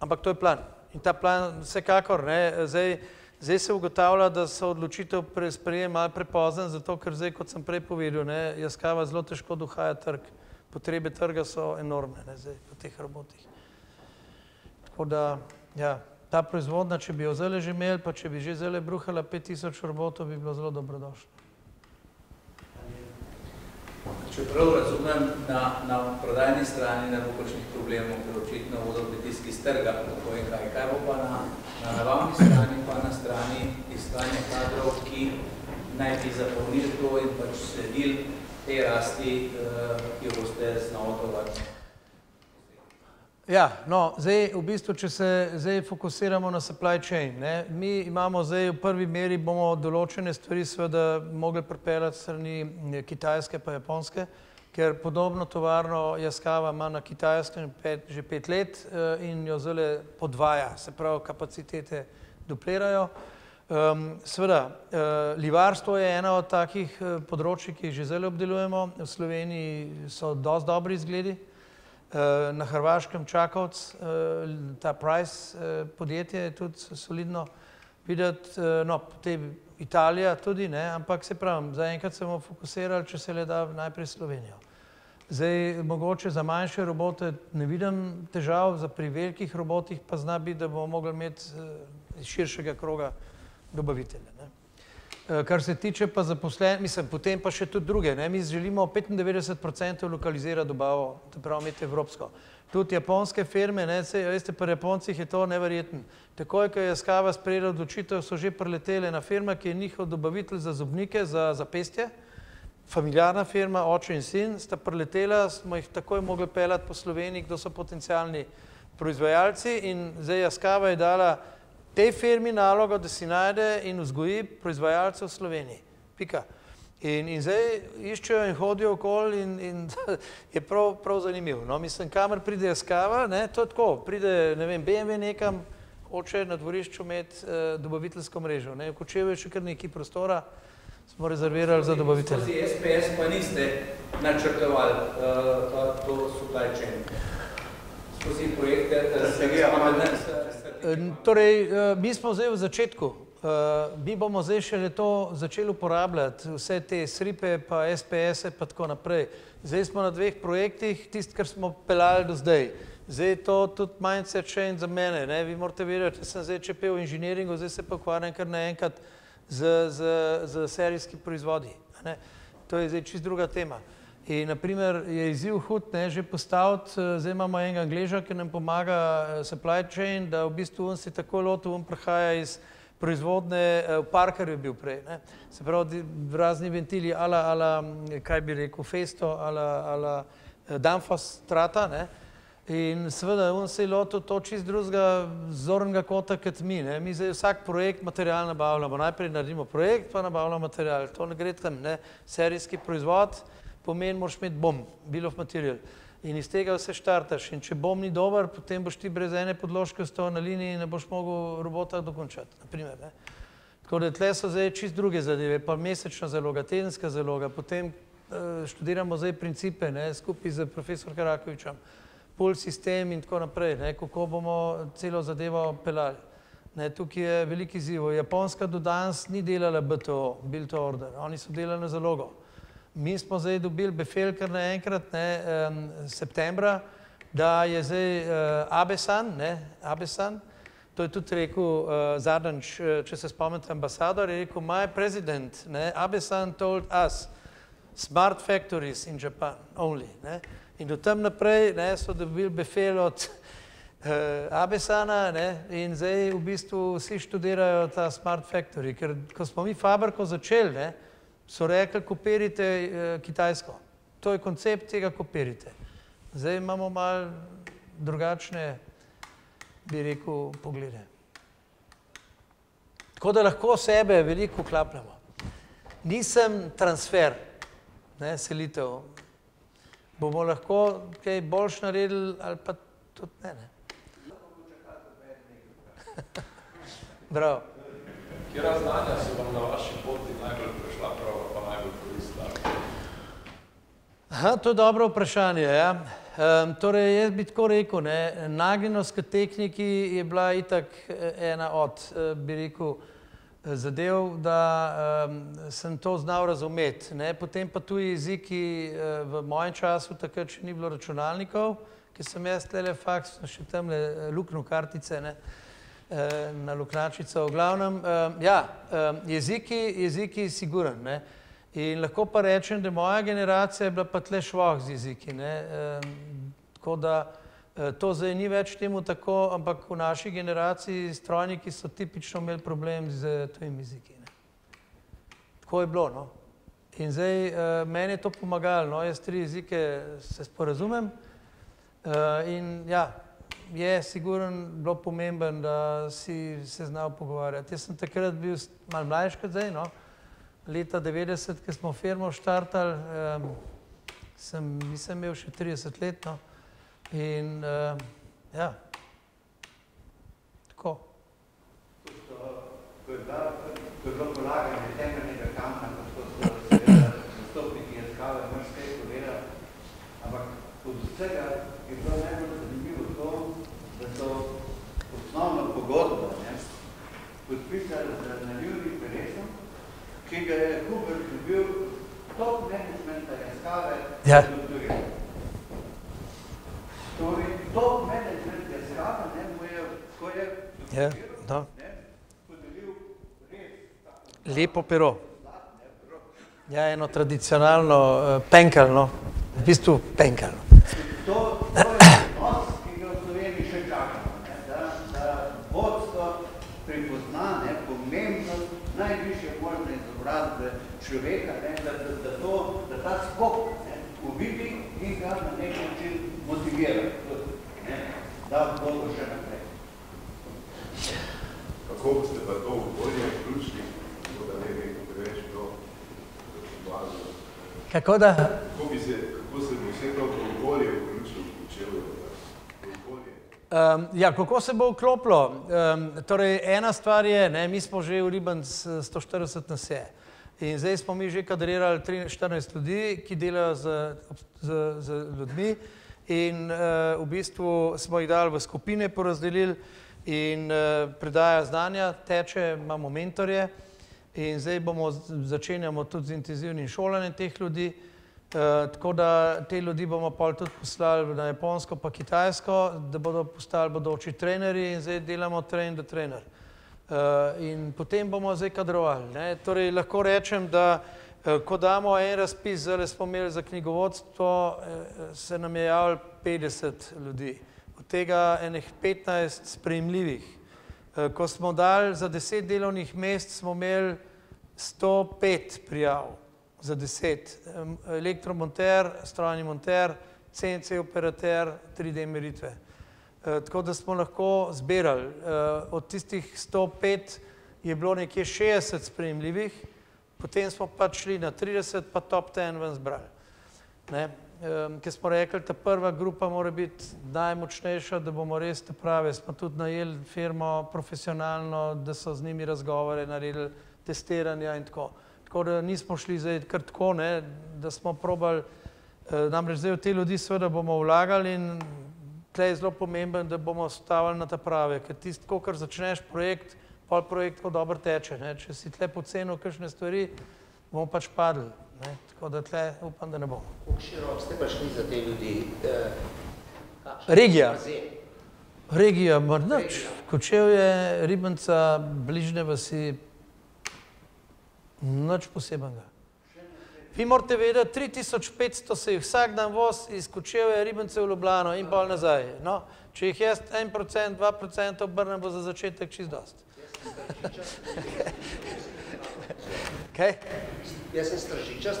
ampak to je plan. In ta plan vsekakor, zdaj se ugotavlja, da so odločitev sprejem malo prepozen, zato ker zdaj, kot sem prej povedal, Yaskawa zelo težko dohaja trg, potrebe trga so enormne zdaj po teh robotih. Tako da, ja, ta proizvodnja, če bi jo zdaj že imeli, pa če bi že zdaj bruhala 5000 robotov, bi bilo zelo dobrodošlo. Če prav razumem, na prodajni strani ne bo kakšnih problemov, ker očitno bodo pritiski z trga, tako in kaj bo pa na nabavni strani, pa na strani iskanja kadrov, ki naj bi zapolnili to in pač sledili tej rasti, ki jo boste znova tovarili. Ja, no, zdaj v bistvu, če se zdaj fokusiramo na supply chain, mi imamo zdaj v prvi meri bomo določene stvari seveda mogli pripeljati strani Kitajske pa Japonske, ker podobno tovarno Yaskawa ima na Kitajskem že 5 let in jo zdaj podvaja, se pravi kapacitete duplirajo. Seveda, livarstvo je ena od takih področij, ki jih že zdaj obdelujemo, v Sloveniji so dosti dobri izgledi. Na Hrvaškem Čakovec, ta Price podjetje je tudi solidno videti, no, potem Italija tudi, ampak se pravim, zaenkrat se bomo fokusirali, če se le da najprej Slovenijo. Zdaj, mogoče za manjše robote ne vidim težav, pri velikih robotih pa zna biti, da bomo mogli imeti širšega kroga dobavitelja. Kar se tiče pa zaposlenih, mislim, potem pa še tudi druge, mi želimo 95% lokalizirati dobavo, to pravi imeti evropsko. Tudi japonske firme, veste, pri Japoncih je to neverjetno. Takoj, ko je Yaskawa sprejela odločitev, so že priletele na firma, ki je njihov dobavitelj za zobnike, za zapestje, familiarna firma, oče in sin, sta priletela, smo jih takoj mogli peljati po Sloveniji, kdo so potencialni proizvajalci in zdaj Yaskawa je dala tej firmi nalogo, da si najde in vzgoji proizvajalce v Sloveniji. Pika. In zdaj iščejo in hodijo okoli in je prav zanimivo. Mislim, kamer pride Yaskawa, to je tako, pride, ne vem, BMW nekam, hoče na dvorišču imeti dobaviteljsko mrežo. V Kočevju je še kar nekaj prostora, smo rezervirali za dobavitelje. Skozi SPS pa niste načrtovali to supply chain? Skozi projekte, Torej, mi smo zdaj v začetku Mi bomo zdaj šele to začeli uporabljati, vse te SRIP-e pa SPS-e pa tako naprej. Zdaj smo na 2 projektih, tisti, kar smo peljali do zdaj. Zdaj je to tudi mindset change za mene, ne? Vi morate vedeti, da sem zdaj čepel v inženiringu, zdaj se pa ukvarjam kar naenkrat z serijski proizvodi. Ne? To je zdaj čist druga tema. In naprimer je izziv hud, ne, že postaviti, zdaj imamo enega Angleža, ki nam pomaga supply chain, da v bistvu on si tako lotil, on prihaja iz proizvodne, v Parkerju je bil prej, ne. Se pravi, razni ventili ala, kaj bi rekel, Festo, ala Danfoss trata, ne. In seveda on se je lotil to čist drugega zornega kota kot mi, ne. Mi zdaj vsak projekt material nabavljamo, najprej naredimo projekt, pa nabavljamo material. To ne gre tam, ne. Serijski proizvod pomeni, moraš imeti BOM, bill of material. In iz tega vse štartaš. In če BOM ni dober, potem boš ti brez ene podložke ostal na liniji in ne boš mogel robota dokončati, naprimer, ne. Tako da tle so zdaj čist druge zadeve, pa mesečna zaloga, tedenska zaloga, potem študiramo zdaj principe, ne, skupaj z profesor Karakovičem, pull sistem in tako naprej, ne, kako bomo celo zadevo peljali. Ne, tukaj je velik izziv. Japonska do danes ni delala BTO, build to order, oni so delali na zalogo. Mi smo zdaj dobili befel kar naenkrat, ne, septembra, da je zdaj Abe-san, ne, Abe-san, to je tudi rekel zadnjič, če se spomnite, ambasador, je rekel, my president, ne, Abe-san told us, smart factories in Japan only, ne. In do tam naprej, ne, so dobili befel od Abe-sana, ne, in zdaj v bistvu vsi študirajo ta smart factory, ker ko smo mi fabriko začeli, ne, so rekli, kopirajte Kitajsko. To je koncept tega, kopirajte. Zdaj imamo malo drugačne, bi rekel, poglede. Tako da lahko sebe veliko vklapljamo. Nisem transfer, ne, selitev. Bomo lahko kaj boljš naredili ali pa tudi ne, ne. Bravo. Kjera znanja so vam na vaši poti najbolj prišla prav, pa najbolj koristila? Aha, to je dobro vprašanje, ja. Torej, jaz bi tako rekel, ne, nagnjenost k tehniki je bila itak ena od, bi rekel, zadev, da sem to znal razumeti, ne. Potem pa tuji jeziki v mojem času, takrat še ni bilo računalnikov, ki sem jaz tlele faks, še tamle luknil kartice, ne, na luknjačico. V glavnem, ja, jeziki siguren, ne. In lahko pa rečem, da moja generacija je bila pa tle švoh z jeziki, ne. Tako da to zdaj ni več temu tako, ampak v naši generaciji strojniki so tipično imeli problem z tujimi jeziki, ne. Tako je bilo, no. In zdaj meni je to pomagalo, no, jaz 3 jezike se sporazumem in ja, je sigurno bilo pomemben, da si se znal pogovarjati. Jaz sem takrat bil malo mlajši kot zdaj, no. Leta 90, ko smo firmo štartali, nisem imel še 30 let, no. In ja, tako. Ko je bilo polaganje temeljnega kamna, ko so seveda zastopniki JSKV marsikaj povedali, ampak od vsega je bilo najbolj zanimivo to, da so osnovno pogodbo podpisali z Nalivnim Peresom, ki ga je Hubert dobil top managementa JSKV doktoriral. Torej, top management JSKV mu je, ko je doktoriral, podelil res lepo pero. Ja, eno tradicionalno penkelno, v bistvu penkelno. To je odnos, ki ga v Sloveniji še čakamo, da vodstvo pripozna pomembnost najvišje možne izobrazbe človeka, da ta skok uvidi in ga na nek način motivira, da bodo še naprej. Kako boste pa to okolje vključili, da ne bi preveč bilo važno? Kako da? Kako se bo vse to okolje vključilo v Čevlju? Ja, kako se bo vklopilo? Torej, ena stvar je, ne, mi smo že v Ribanc 140 nas je. In zdaj smo mi že kadrirali 14 ljudi, ki delajo z ljudmi in v bistvu smo jih dali v skupine, porazdelili in predaja znanja teče, imamo mentorje in zdaj začenjamo tudi z intenzivnim šolanjem teh ljudi, tako da te ljudi bomo pol tudi poslali na Japonsko pa Kitajsko, da bodo postali bodoči trenerji in zdaj delamo train the trainer. In potem bomo zdaj kadrovali. Torej lahko rečem, da ko damo en razpis, zdaj smo imeli za knjigovodstvo, se nam je javilo 50 ljudi, od tega enih 15 sprejemljivih. Ko smo dali za 10 delovnih mest, smo imeli 105 prijav za 10. Elektromonter, strojni monter, CNC operater, 3D meritve. Tako da smo lahko zbirali. Od tistih 105 je bilo nekje 60 sprejemljivih, potem smo pač šli na 30, pa top 10 ven zbrali. Ker smo rekli, ta prva grupa mora biti najmočnejša, da bomo res te prave. Smo tudi najeli firmo profesionalno, da so z njimi razgovore naredili, testiranja in tako. Tako da nismo šli zdaj kar tako, da smo probali, namreč zdaj v te ljudi seveda bomo vlagali in tle je zelo pomemben, da bomo stavili na ta prave, ker tisto, kar začneš projekt, pol projekt tako dobro teče. Če si tle pocenil kakšne stvari, bomo pač padli. Tako da tle upam, da ne bomo. Kako širok ste pa šli za te ljudi? Regija. Regija, nič. Kočevje, Ribnica, bližnje vasi, nič posebenega. Vi morate vedeti, 3500 se jih vsak dan voz iz Kočevja, Ribnice v Ljubljano in pol nazaj. No, če jih jaz 1%, 2% obrnem, bo za začetek čist dost. Kaj? Jaz sem Stražiča.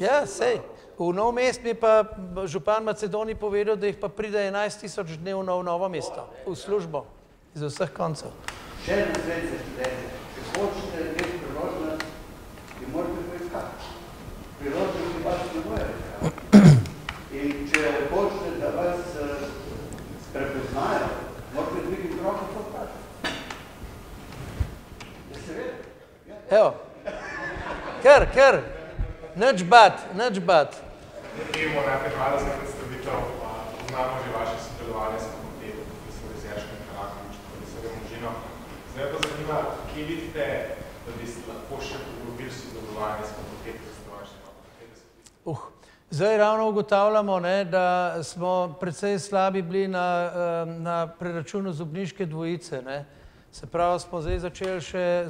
Ja, sej. V Nov mest mi je pa župan Macedonij povedal, da jih pa pride 11 000 dnevno v Novo mesto, v službo, iz vseh koncev. Še eno sred za študente. Če hočete nekaj priložnost, ki morate poiskati. Priložnost ki pač ne bojo iskati. In če hočete, da vas prepoznajo, morate dvigiti roko to vprašati. Je seveda? Evo. Ker, nič bat. Temo najprej hvala za predstavitev. Poznamo že vaše sodelovanje s fakulteto, profesor Jezerškem, Karakovič, profesorjem Možino. Zdaj pa zanima, kje vidite, da bi lahko še poglobili sodelovanje s fakulteto za strojarske fakultete? Zdaj ravno ugotavljamo, da smo precej slabi bili na preračunu zobniške dvojice. Se pravi, smo zdaj začeli še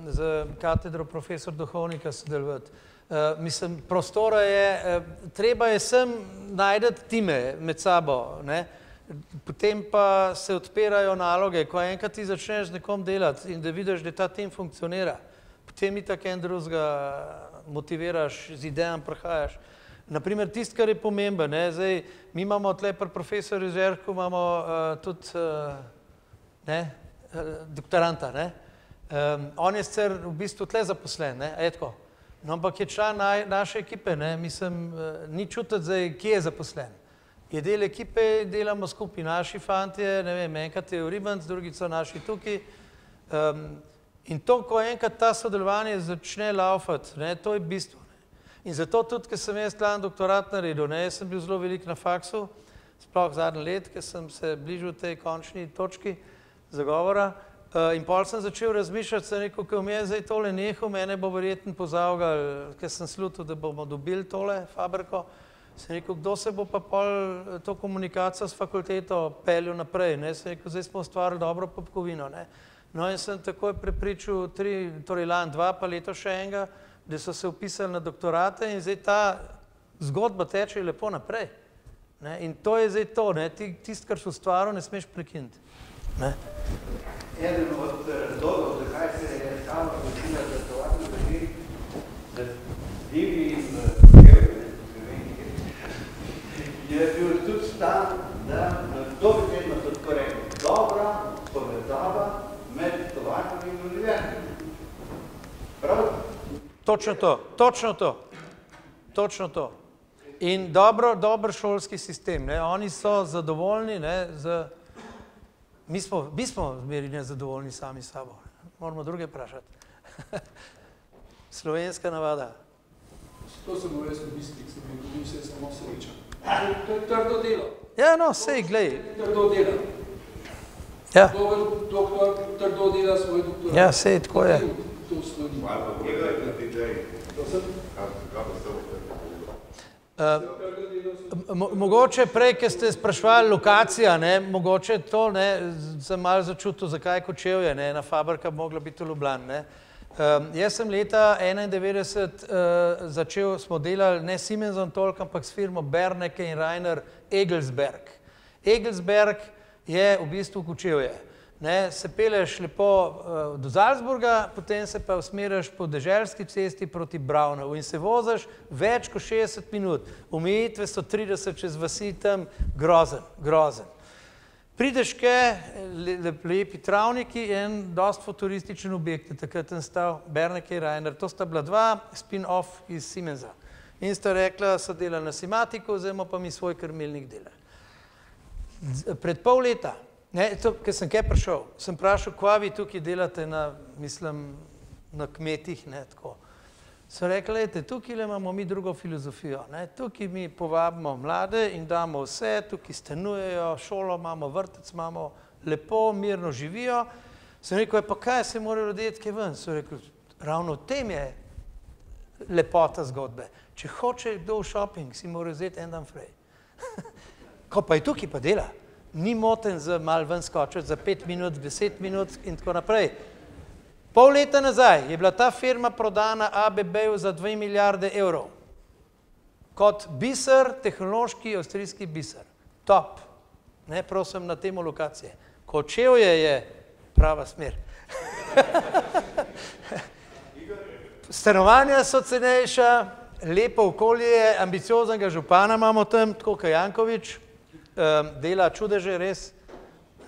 z katedro profesor Duhovnika sodelovati. Mislim, prostora je, treba je sem najdeti time med sabo, potem pa se odpirajo naloge. Ko enkrat ti začneš z nekom delati in da vidiš, da ta tim funkcionira, potem itak en drugega motiviraš, z idejam prihajaš. Naprimer, tisto, kar je pomemben, zdaj, mi imamo tle pri profesorju Žerku, imamo tudi, doktoranta, on je sicer v bistvu tle zaposlen, a je tako? No, ampak je član naše ekipe, mislim, ni čutiti zdaj, kje je zaposlen. Je del ekipe, delamo skupaj naši fantje, ne vem, enkrat je v Ribnici, drugi so naši tukaj. In to, ko enkrat ta sodelovanje začne laufati, to je bistvo. In zato tudi, ker sem jaz tlan doktorat naredil, jaz sem bil zelo velik na faksu, sploh zadnji let, ker sem se bližil tej končni točki zagovora. In pol sem začel razmišljati, sem rekel, ko mi je zdaj tole nehal, mene bo verjetno pozavgal, ker sem slutil, da bomo dobili tole fabriko. Sem rekel, kdo se bo pa pol to komunikacijo s fakulteto peljal naprej. Sem rekel, zdaj smo ustvarili dobro popkovino. No in sem takoj prepričal torej lan 2, pa leto še enega, da so se upisali na doktorate in zdaj ta zgodba teče lepo naprej. In to je zdaj to, tisto, kar so ustvaril, ne smeš prekiniti. Eden od razlogov, zakaj se je sama počela zastovatno držiri, da divi in je bil tudi stan, da dobesedno tudi korektno dobra povezava med tovarnami in univerzami. Prav? Točno to. In dober šolski sistem. Oni so zadovoljni z... Mi smo zmeri nezadovoljni sami s sabo. Moramo druge vprašati. Slovenska navada. To sem bil jaz v bistvu, sem bil vse samo sreča. To je trdo delo. Ja, no, sej, glej. Trdo delo. Ja. Doktor trdo dela svoj doktorat. Ja, sej, tako je. To sloni. Malo pogledajte ti dej. Kaj bo se Mogoče prej, ker ste spraševali lokacija, ne, mogoče to, ne, sem malo začutil, zakaj Kočevje, ne, ena fabrika bi mogla biti v Ljubljani, ne. Jaz sem leta 1991 začel, smo delali ne s Siemensom toliko, ampak s firmo Berneke in Rainer Egelsberg. Egelsberg je v bistvu Kočevje. Ne, se peleš lepo do Salzburga, potem se pa usmeriš po deželski cesti proti Braunovu in se voziš več kot 60 minut. Omejitve so 30 čez vasi tam, grozen. Prideš ke, lepi travniki in dosti futurističen objekt, takrat tam stal Berneke in Rainer. To sta bila dva spin-off iz Siemensa. In sta rekla, so delali na Simatiku, vzemo pa mi svoj krmilnik dela. Pred pol leta, ker sem kaj prišel, sem vprašal, kva vi tukaj delate na, mislim, na kmetih, ne, tako. So rekli, lejte, tukaj imamo mi drugo filozofijo, ne, tukaj mi povabimo mlade in damo vse, tukaj stanujejo, šolo imamo, vrtec imamo, lepo, mirno živijo. Sem rekel, pa kaj se morajo ljudje iti ven? So rekli, ravno v tem je lepota zgodbe. Če hoče kdo v shopping, si mora vzeti en dan frej. Ko pa je tukaj pa dela. Ni moten za malo ven skočiti, za 5 minut, 10 minut in tako naprej. Pol leta nazaj je bila ta firma prodana ABB-ju za 2 milijarde evrov. Kot biser, tehnološki avstrijski biser. Top. Ne, prosim, na temo lokacije. Kočevje je prava smer. Stanovanja so cenejša, lepo okolje, ambicioznega župana imamo tam, tako kot Janković. Dela čudeže,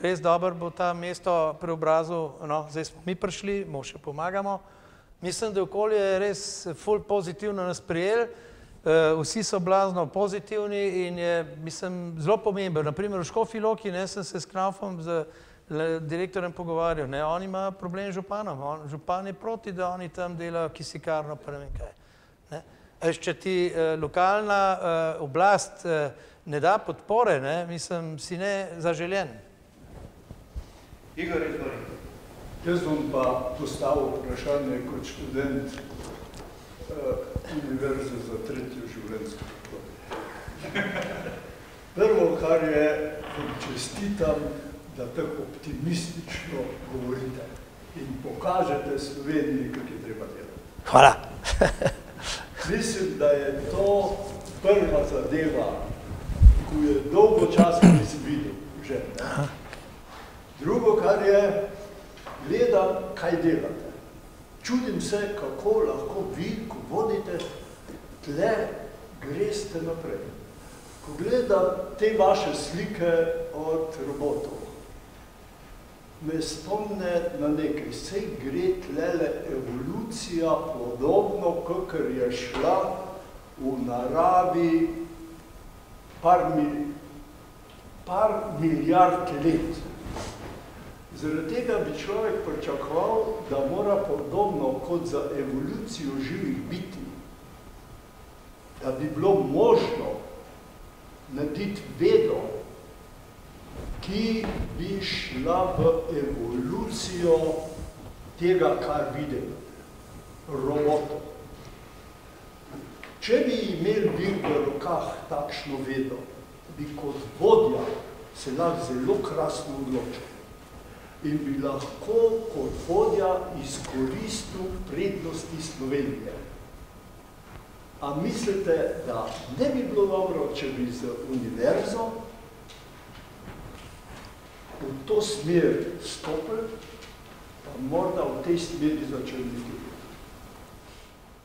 res dobro bo ta mesto preobrazil, no, zdaj smo mi prišli, mu še pomagamo. Mislim, da okolje je res ful pozitivno nas prijel, vsi so blazno pozitivni in je, mislim, zelo pomemben. Naprimer, v Škofji Loki, ne, sem se s Knaufom, z direktorjem pogovarjal, ne, on ima problem z županom, župan je proti, da oni tam delajo kisikarno, pa ne vem kaj. Ne. Če ti lokalna oblast ne da podpore, ne, mislim, si ne zaželjen. Igor, izvoli. Jaz bom pa postavil vprašanje kot študent Univerze za tretjo življenjsko obdobje. Prvo, kar je, vam čestitam, da tako optimistično govorite in pokažete Sloveniji, kako je treba delati. Hvala. Mislim, da je to prva zadeva, ko je dolgo časa nisem videl že. Drugo, kar je, gledam, kaj delate. Čudim se, kako lahko vi, ko vodite, tle greste naprej. Ko gledam te vaše slike od robotov, me spomne na nekaj. Sej gre tlele evolucija podobno, kakor je šla v naravi par milijard let. Zaradi tega bi človek pričakoval, da mora podobno kot za evolucijo živih biti, da bi bilo možno narediti vedo, ki bi šla v evolucijo tega, kar vidim, robotov. Če bi imeli vi v rokah takšno vedo, bi kot vodja se lahko zelo krasno odločil in bi lahko kot vodja izkoristil prednosti Slovenije. A mislite, da ne bi bilo dobro, če bi z univerzo v to smer stopili, pa morda v tej smeri začeli nekaj.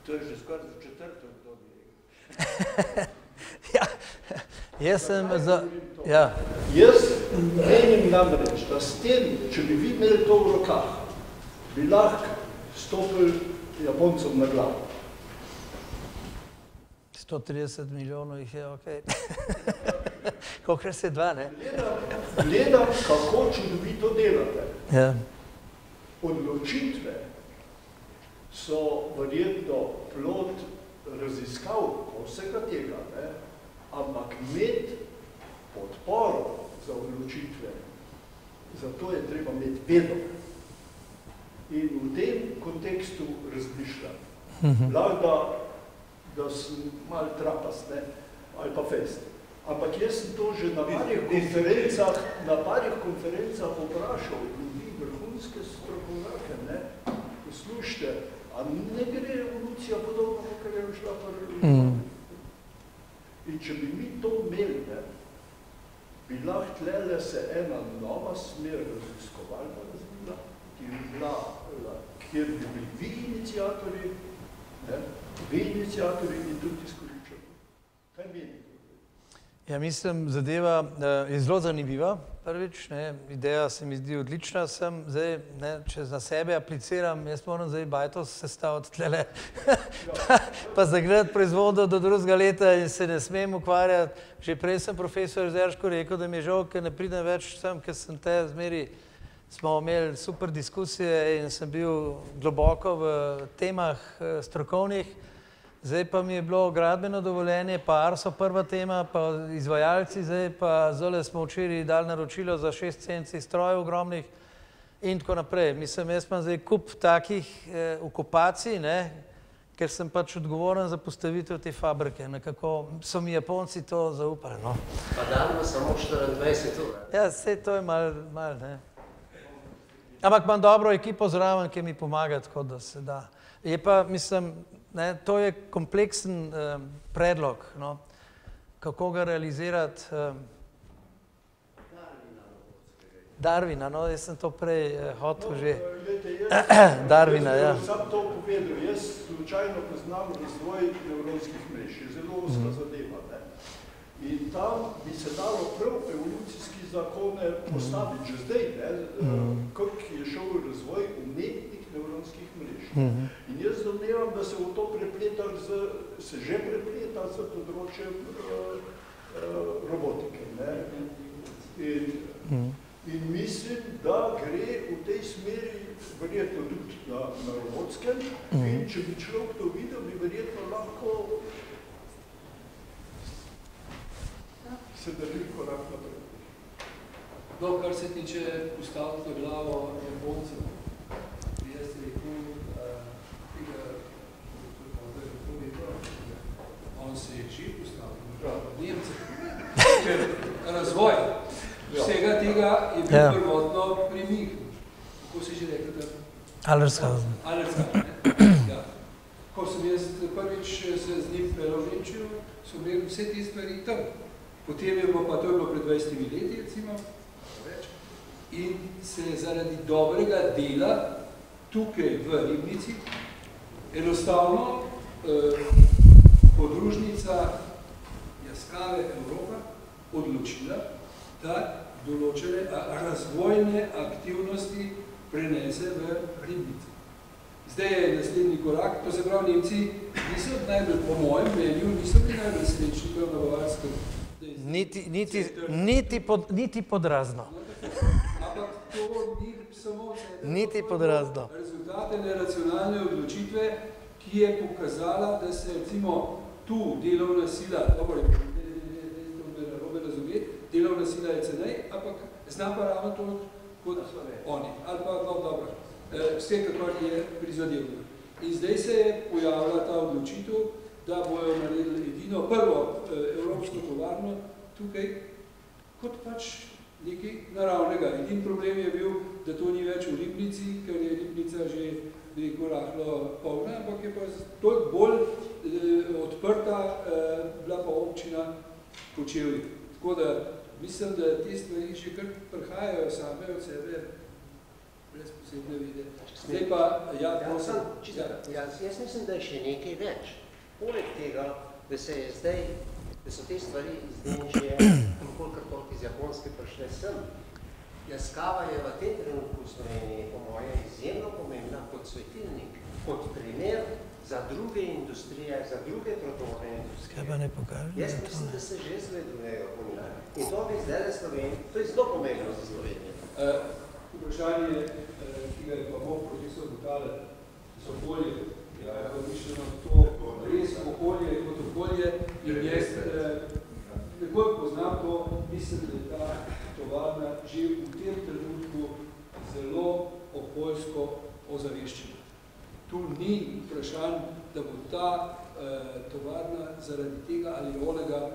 To je že skoraj za četrto obdobje. Ja, jaz sem za... Ja. Jaz menim namreč, da s tem, če bi vi imeli to v rokah, bi lahko stopili Japoncom na glavo. 130 milijonov jih je, okej. Kolikor se dva, ne? Gledam, kako čudovito delate. Ja. Odločitve so verjetno plod raziskav vsega tega, ne? Ampak imeti podporo za odločitve zato je treba imeti vedo. In v tem kontekstu razmišljam. Lahko, da sem malo trapast, ne? Ali pa fest. Ampak jaz sem to že na parih konferencah vprašal ljudi, vrhunske strokovnjake, ne? Poslušajte, a ne gre evolucija podobno, kar je šla prvi? In če bi mi to imeli, ne, bi lahko tlele se ena nova smer raziskovalna razvila, kjer bi bili vi iniciatorji in tudi izkoriščeni. Kaj menite? Ja, mislim, zadeva je zelo zanimiva, prvič, ne, ideja se mi zdi odlična, zdaj, ne, če za sebe apliciram, jaz moram zdaj bajto sestaviti tlele, pa zagledati proizvodov do drugega leta in se ne smem ukvarjati. Že prej sem profesor Zerško rekel, da mi je žal, ker ne pridem več sem, ker sem te zmeri, smo imeli super diskusije in sem bil globoko v temah strokovnih. Zdaj pa mi je bilo gradbeno dovoljenje, pa Arso prva tema, pa izvajalci, zdaj pa zole smo včeraj dali naročilo za 6 CNC strojev ogromnih in tako naprej. Mislim, jaz imam zdaj kup takih okupacij, ne, ker sem pač odgovoren za postavitev te fabrike. Nekako so mi Japonci to zaupali, no. Pa damo samo 24 ur. Ja, sej to je malo, ne. Ampak imam dobro ekipo zraven, ki mi pomaga tako, da se da. Je pa, mislim, ne, to je kompleksen predlog, no, kako ga realizirati. Darwina, no, jaz sem to prej hotel že. Darwina, ja. Jaz sam to povedal, jaz slučajno poznam razvoj nevronskih mrež, je zelo oska zadeva, ne. In tam bi se dalo prav evolucijski zakone postaviti že zdaj, ne, kako je šel razvoj umetnih nevronskih mrež. In jaz domnevam, da se v to prepletali, se že prepleta za področjem robotike, ne. In mislim, da gre v tej smeri verjetno tudi na robotskem in če bi človek to videl, bi verjetno lahko se drži korak naprej. No, kar se tiče postaviti na glavo Japoncev, bi jaz rekel, on se je že postavil na glavo Nemcev, ker razvoj vsega tega je bil prvotno premik. Kako si že rekel, da? Allershausen. Allershausen, ja. Ko sem jaz prvič se z njim pelal v Nemčijo, so bili vse te stvari tam. Potem je bilo pa, to je bilo pred 20 leti, recimo, več, in se je zaradi dobrega dela tukaj v Ribnici enostavno podružnica Jaskave Evropa odločila, da določene razvojne aktivnosti prenese v Ribnici. Zdaj je naslednji korak, to se pravi, Nemci niso najbolj, po mojem mnenju, niso bili najbolj srečni v Bavarskem. Niti podrazno. Ampak to ni samo niti podrazno. Rezultate neracionalne odločitve, ki je pokazala, da se recimo tu delovna sila, dobro, delovna sila je cenej, ampak zna pa ravno to kot oni. Ali pa, no, dobro, vse kakor je prizadevno. In zdaj se je pojavila ta odločitev, da bojo naredili edino prvo evropsko tovarno tukaj, kot pač nekaj naravnega. Edin problem je bil, da to ni več v Ribnici, ker je Ribnica že veliko rahlo polna, ampak je pa toliko bolj odprta bila pa občina Kočevje. Tako da mislim, da te stvari že kar prihajajo same od sebe brez posebne vide. Zdaj pa, ja, prosim. Jaz mislim, da je še nekaj več. Poleg tega, da se je zdaj, da so te stvari iz Nemčije kolikor toliko iz Japonske prišle sem. Jaskava je v tem trenutku v Sloveniji, po moje, izjemno pomembna kot svetilnik, kot primer za druge industrije, za druge protovorne industrije. Kaj pa ne pokaže? Jaz mislim, da se že zvedujejo pomembno. In to bi zdaj za Slovenijo, to je zelo pomembno za Slovenijo. Vprašanje, ki ga je pa moj profesor Butale, so okolje, mišljeno to res okolje kot okolje in jaz nekoj poznam to, mislim, da je ta tovarna že v tem trenutku zelo okoljsko ozaveščena. Tu ni vprašanj, da bo ta tovarna zaradi tega ali onega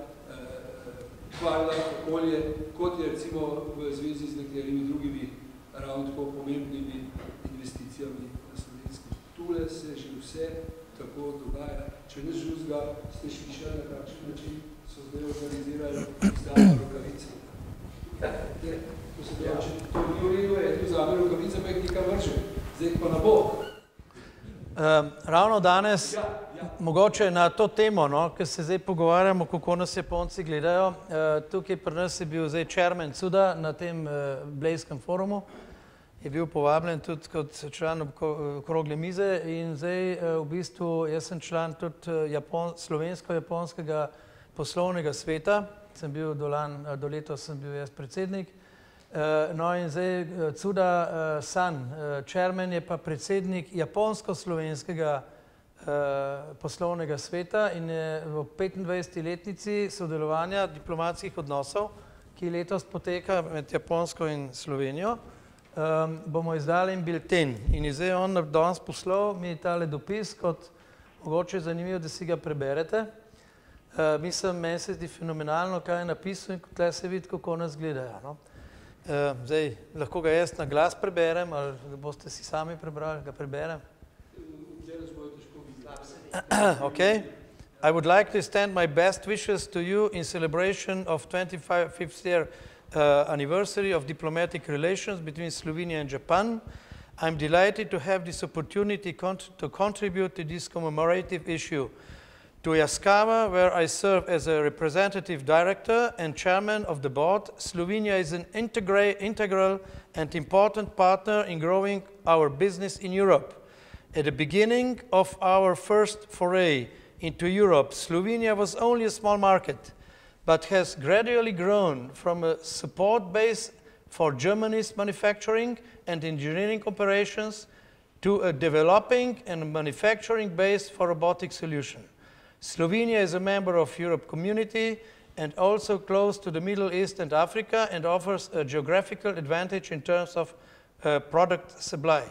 kvarila okolje, kot je recimo v zvezi z nekaterimi drugimi ravno tako pomembnimi investicijami na Slovenskem. Tule se že vse tako dogaja. Če ne žuzga, ste slišali, na kakšen način so zdaj organizirali izdanje rokavice. To se pravi, če to ni v redu, je tu vzame rokavice, pa jih nekaj vrže. Zdaj pa na bok. Ravno danes, mogoče na to temo, ker se zdaj pogovarjamo, kako nas Japonci gledajo, tukaj pri nas je bil zdaj chairman Cuda na tem Blejskem forumu, je bil povabljen tudi kot član okrogle mize in zdaj v bistvu jaz sem član tudi slovensko-japonskega poslovnega sveta, sem bil do letos sem bil jaz predsednik. No in zdaj Cuda San, chairman je pa predsednik japonsko-slovenskega poslovnega sveta in je v 25. letnici sodelovanja diplomatskih odnosov, ki letos poteka med Japonsko in Slovenijo, bomo izdali en bilten in zdaj on danes poslal mi tale dopis kot mogoče zanimivo, da si ga preberete. Mislim, meni se zdi fenomenalno, kaj je napisal in tukaj se vidi, kako nas gledajo. Zdaj, lahko ga jaz na glas preberem, ali boste si sami prebrali, ga preberem? Okay. I would like to extend my best wishes to you in celebration of 25th year anniversary of diplomatic relations between Slovenia and Japan. I'm delighted to have this opportunity to contribute to this commemorative issue. To Yaskawa, where I serve as a representative director and chairman of the board, Slovenia is an integral and important partner in growing our business in Europe. At the beginning of our first foray into Europe, Slovenia was only a small market, but has gradually grown from a support base for Germany's manufacturing and engineering operations to a developing and manufacturing base for robotic solutions. Slovenia is a member of Europe community and also close to the Middle East and Africa and offers a geographical advantage in terms of product supply.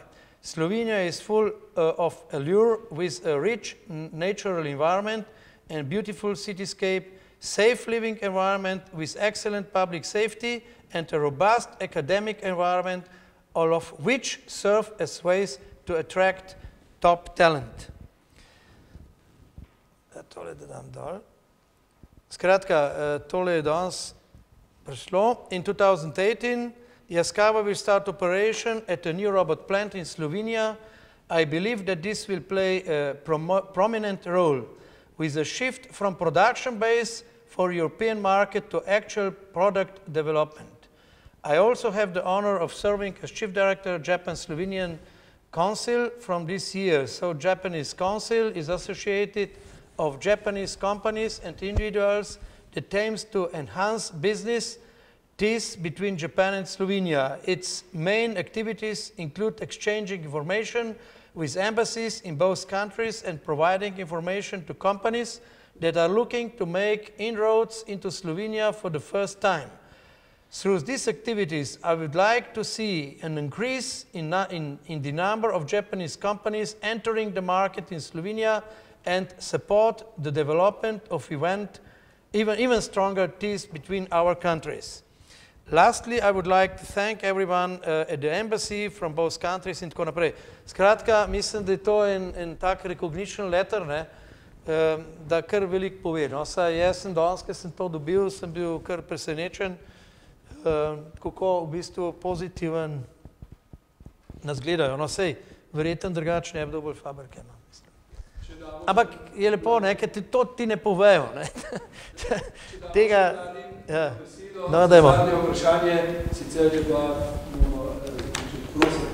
Slovenia is full of allure with a rich natural environment and beautiful cityscape, safe living environment with excellent public safety and a robust academic environment, all of which serve as ways to attract top talent. Tole da dam dol. Skratka, tole je danes prišlo. In 2018, Yaskawa will start operation at a new robot plant in Slovenia. I believe that this will play a prominent role with a shift from production base for European market to actual product development. I also have the honor of serving as chief director of Japan-Slovenian Council from this year. So Japanese Council is associated of Japanese companies and individuals that aims to enhance business ties between Japan and Slovenia. Its main activities include exchanging information with embassies in both countries and providing information to companies that are looking to make inroads into Slovenia for the first time. Through these activities, I would like to see an increase in the number of Japanese companies entering the market in Slovenia and support the development of even stronger ties between our countries. Lastly, I would like to thank everyone at the embassy from both countries in tako naprej. Skratka, mislim, da je to en tak recognition letter, da kar veliko pove. Saj jaz sem danes, ko sem to dobil, sem bil kar presenečen, kako v bistvu pozitiven nas gledajo. Sej, verjetno drugače ne bi dobil fabrike. Ampak je lepo, ker to ti ne povejo. Tega, ja. No, dajmo. Zadnje vprašanje, sicer je pa prosim,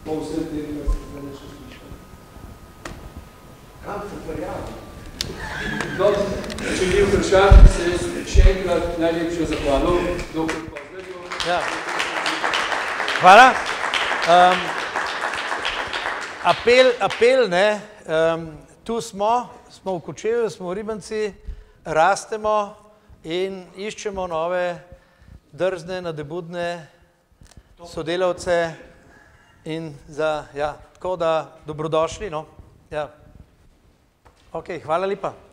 po vsem tem, da ne še slišali. Kam se prijavim? Če ni vprašanj, se še enkrat najlepšo zahvalil, doktor Kozlerjo. Hvala. Apel, tu smo v Kočevju, smo v Ribanci, rastemo, in iščemo nove, drzne, nadebudne sodelavce in tako da dobrodošli, no. Ja. Ok, hvala lepa.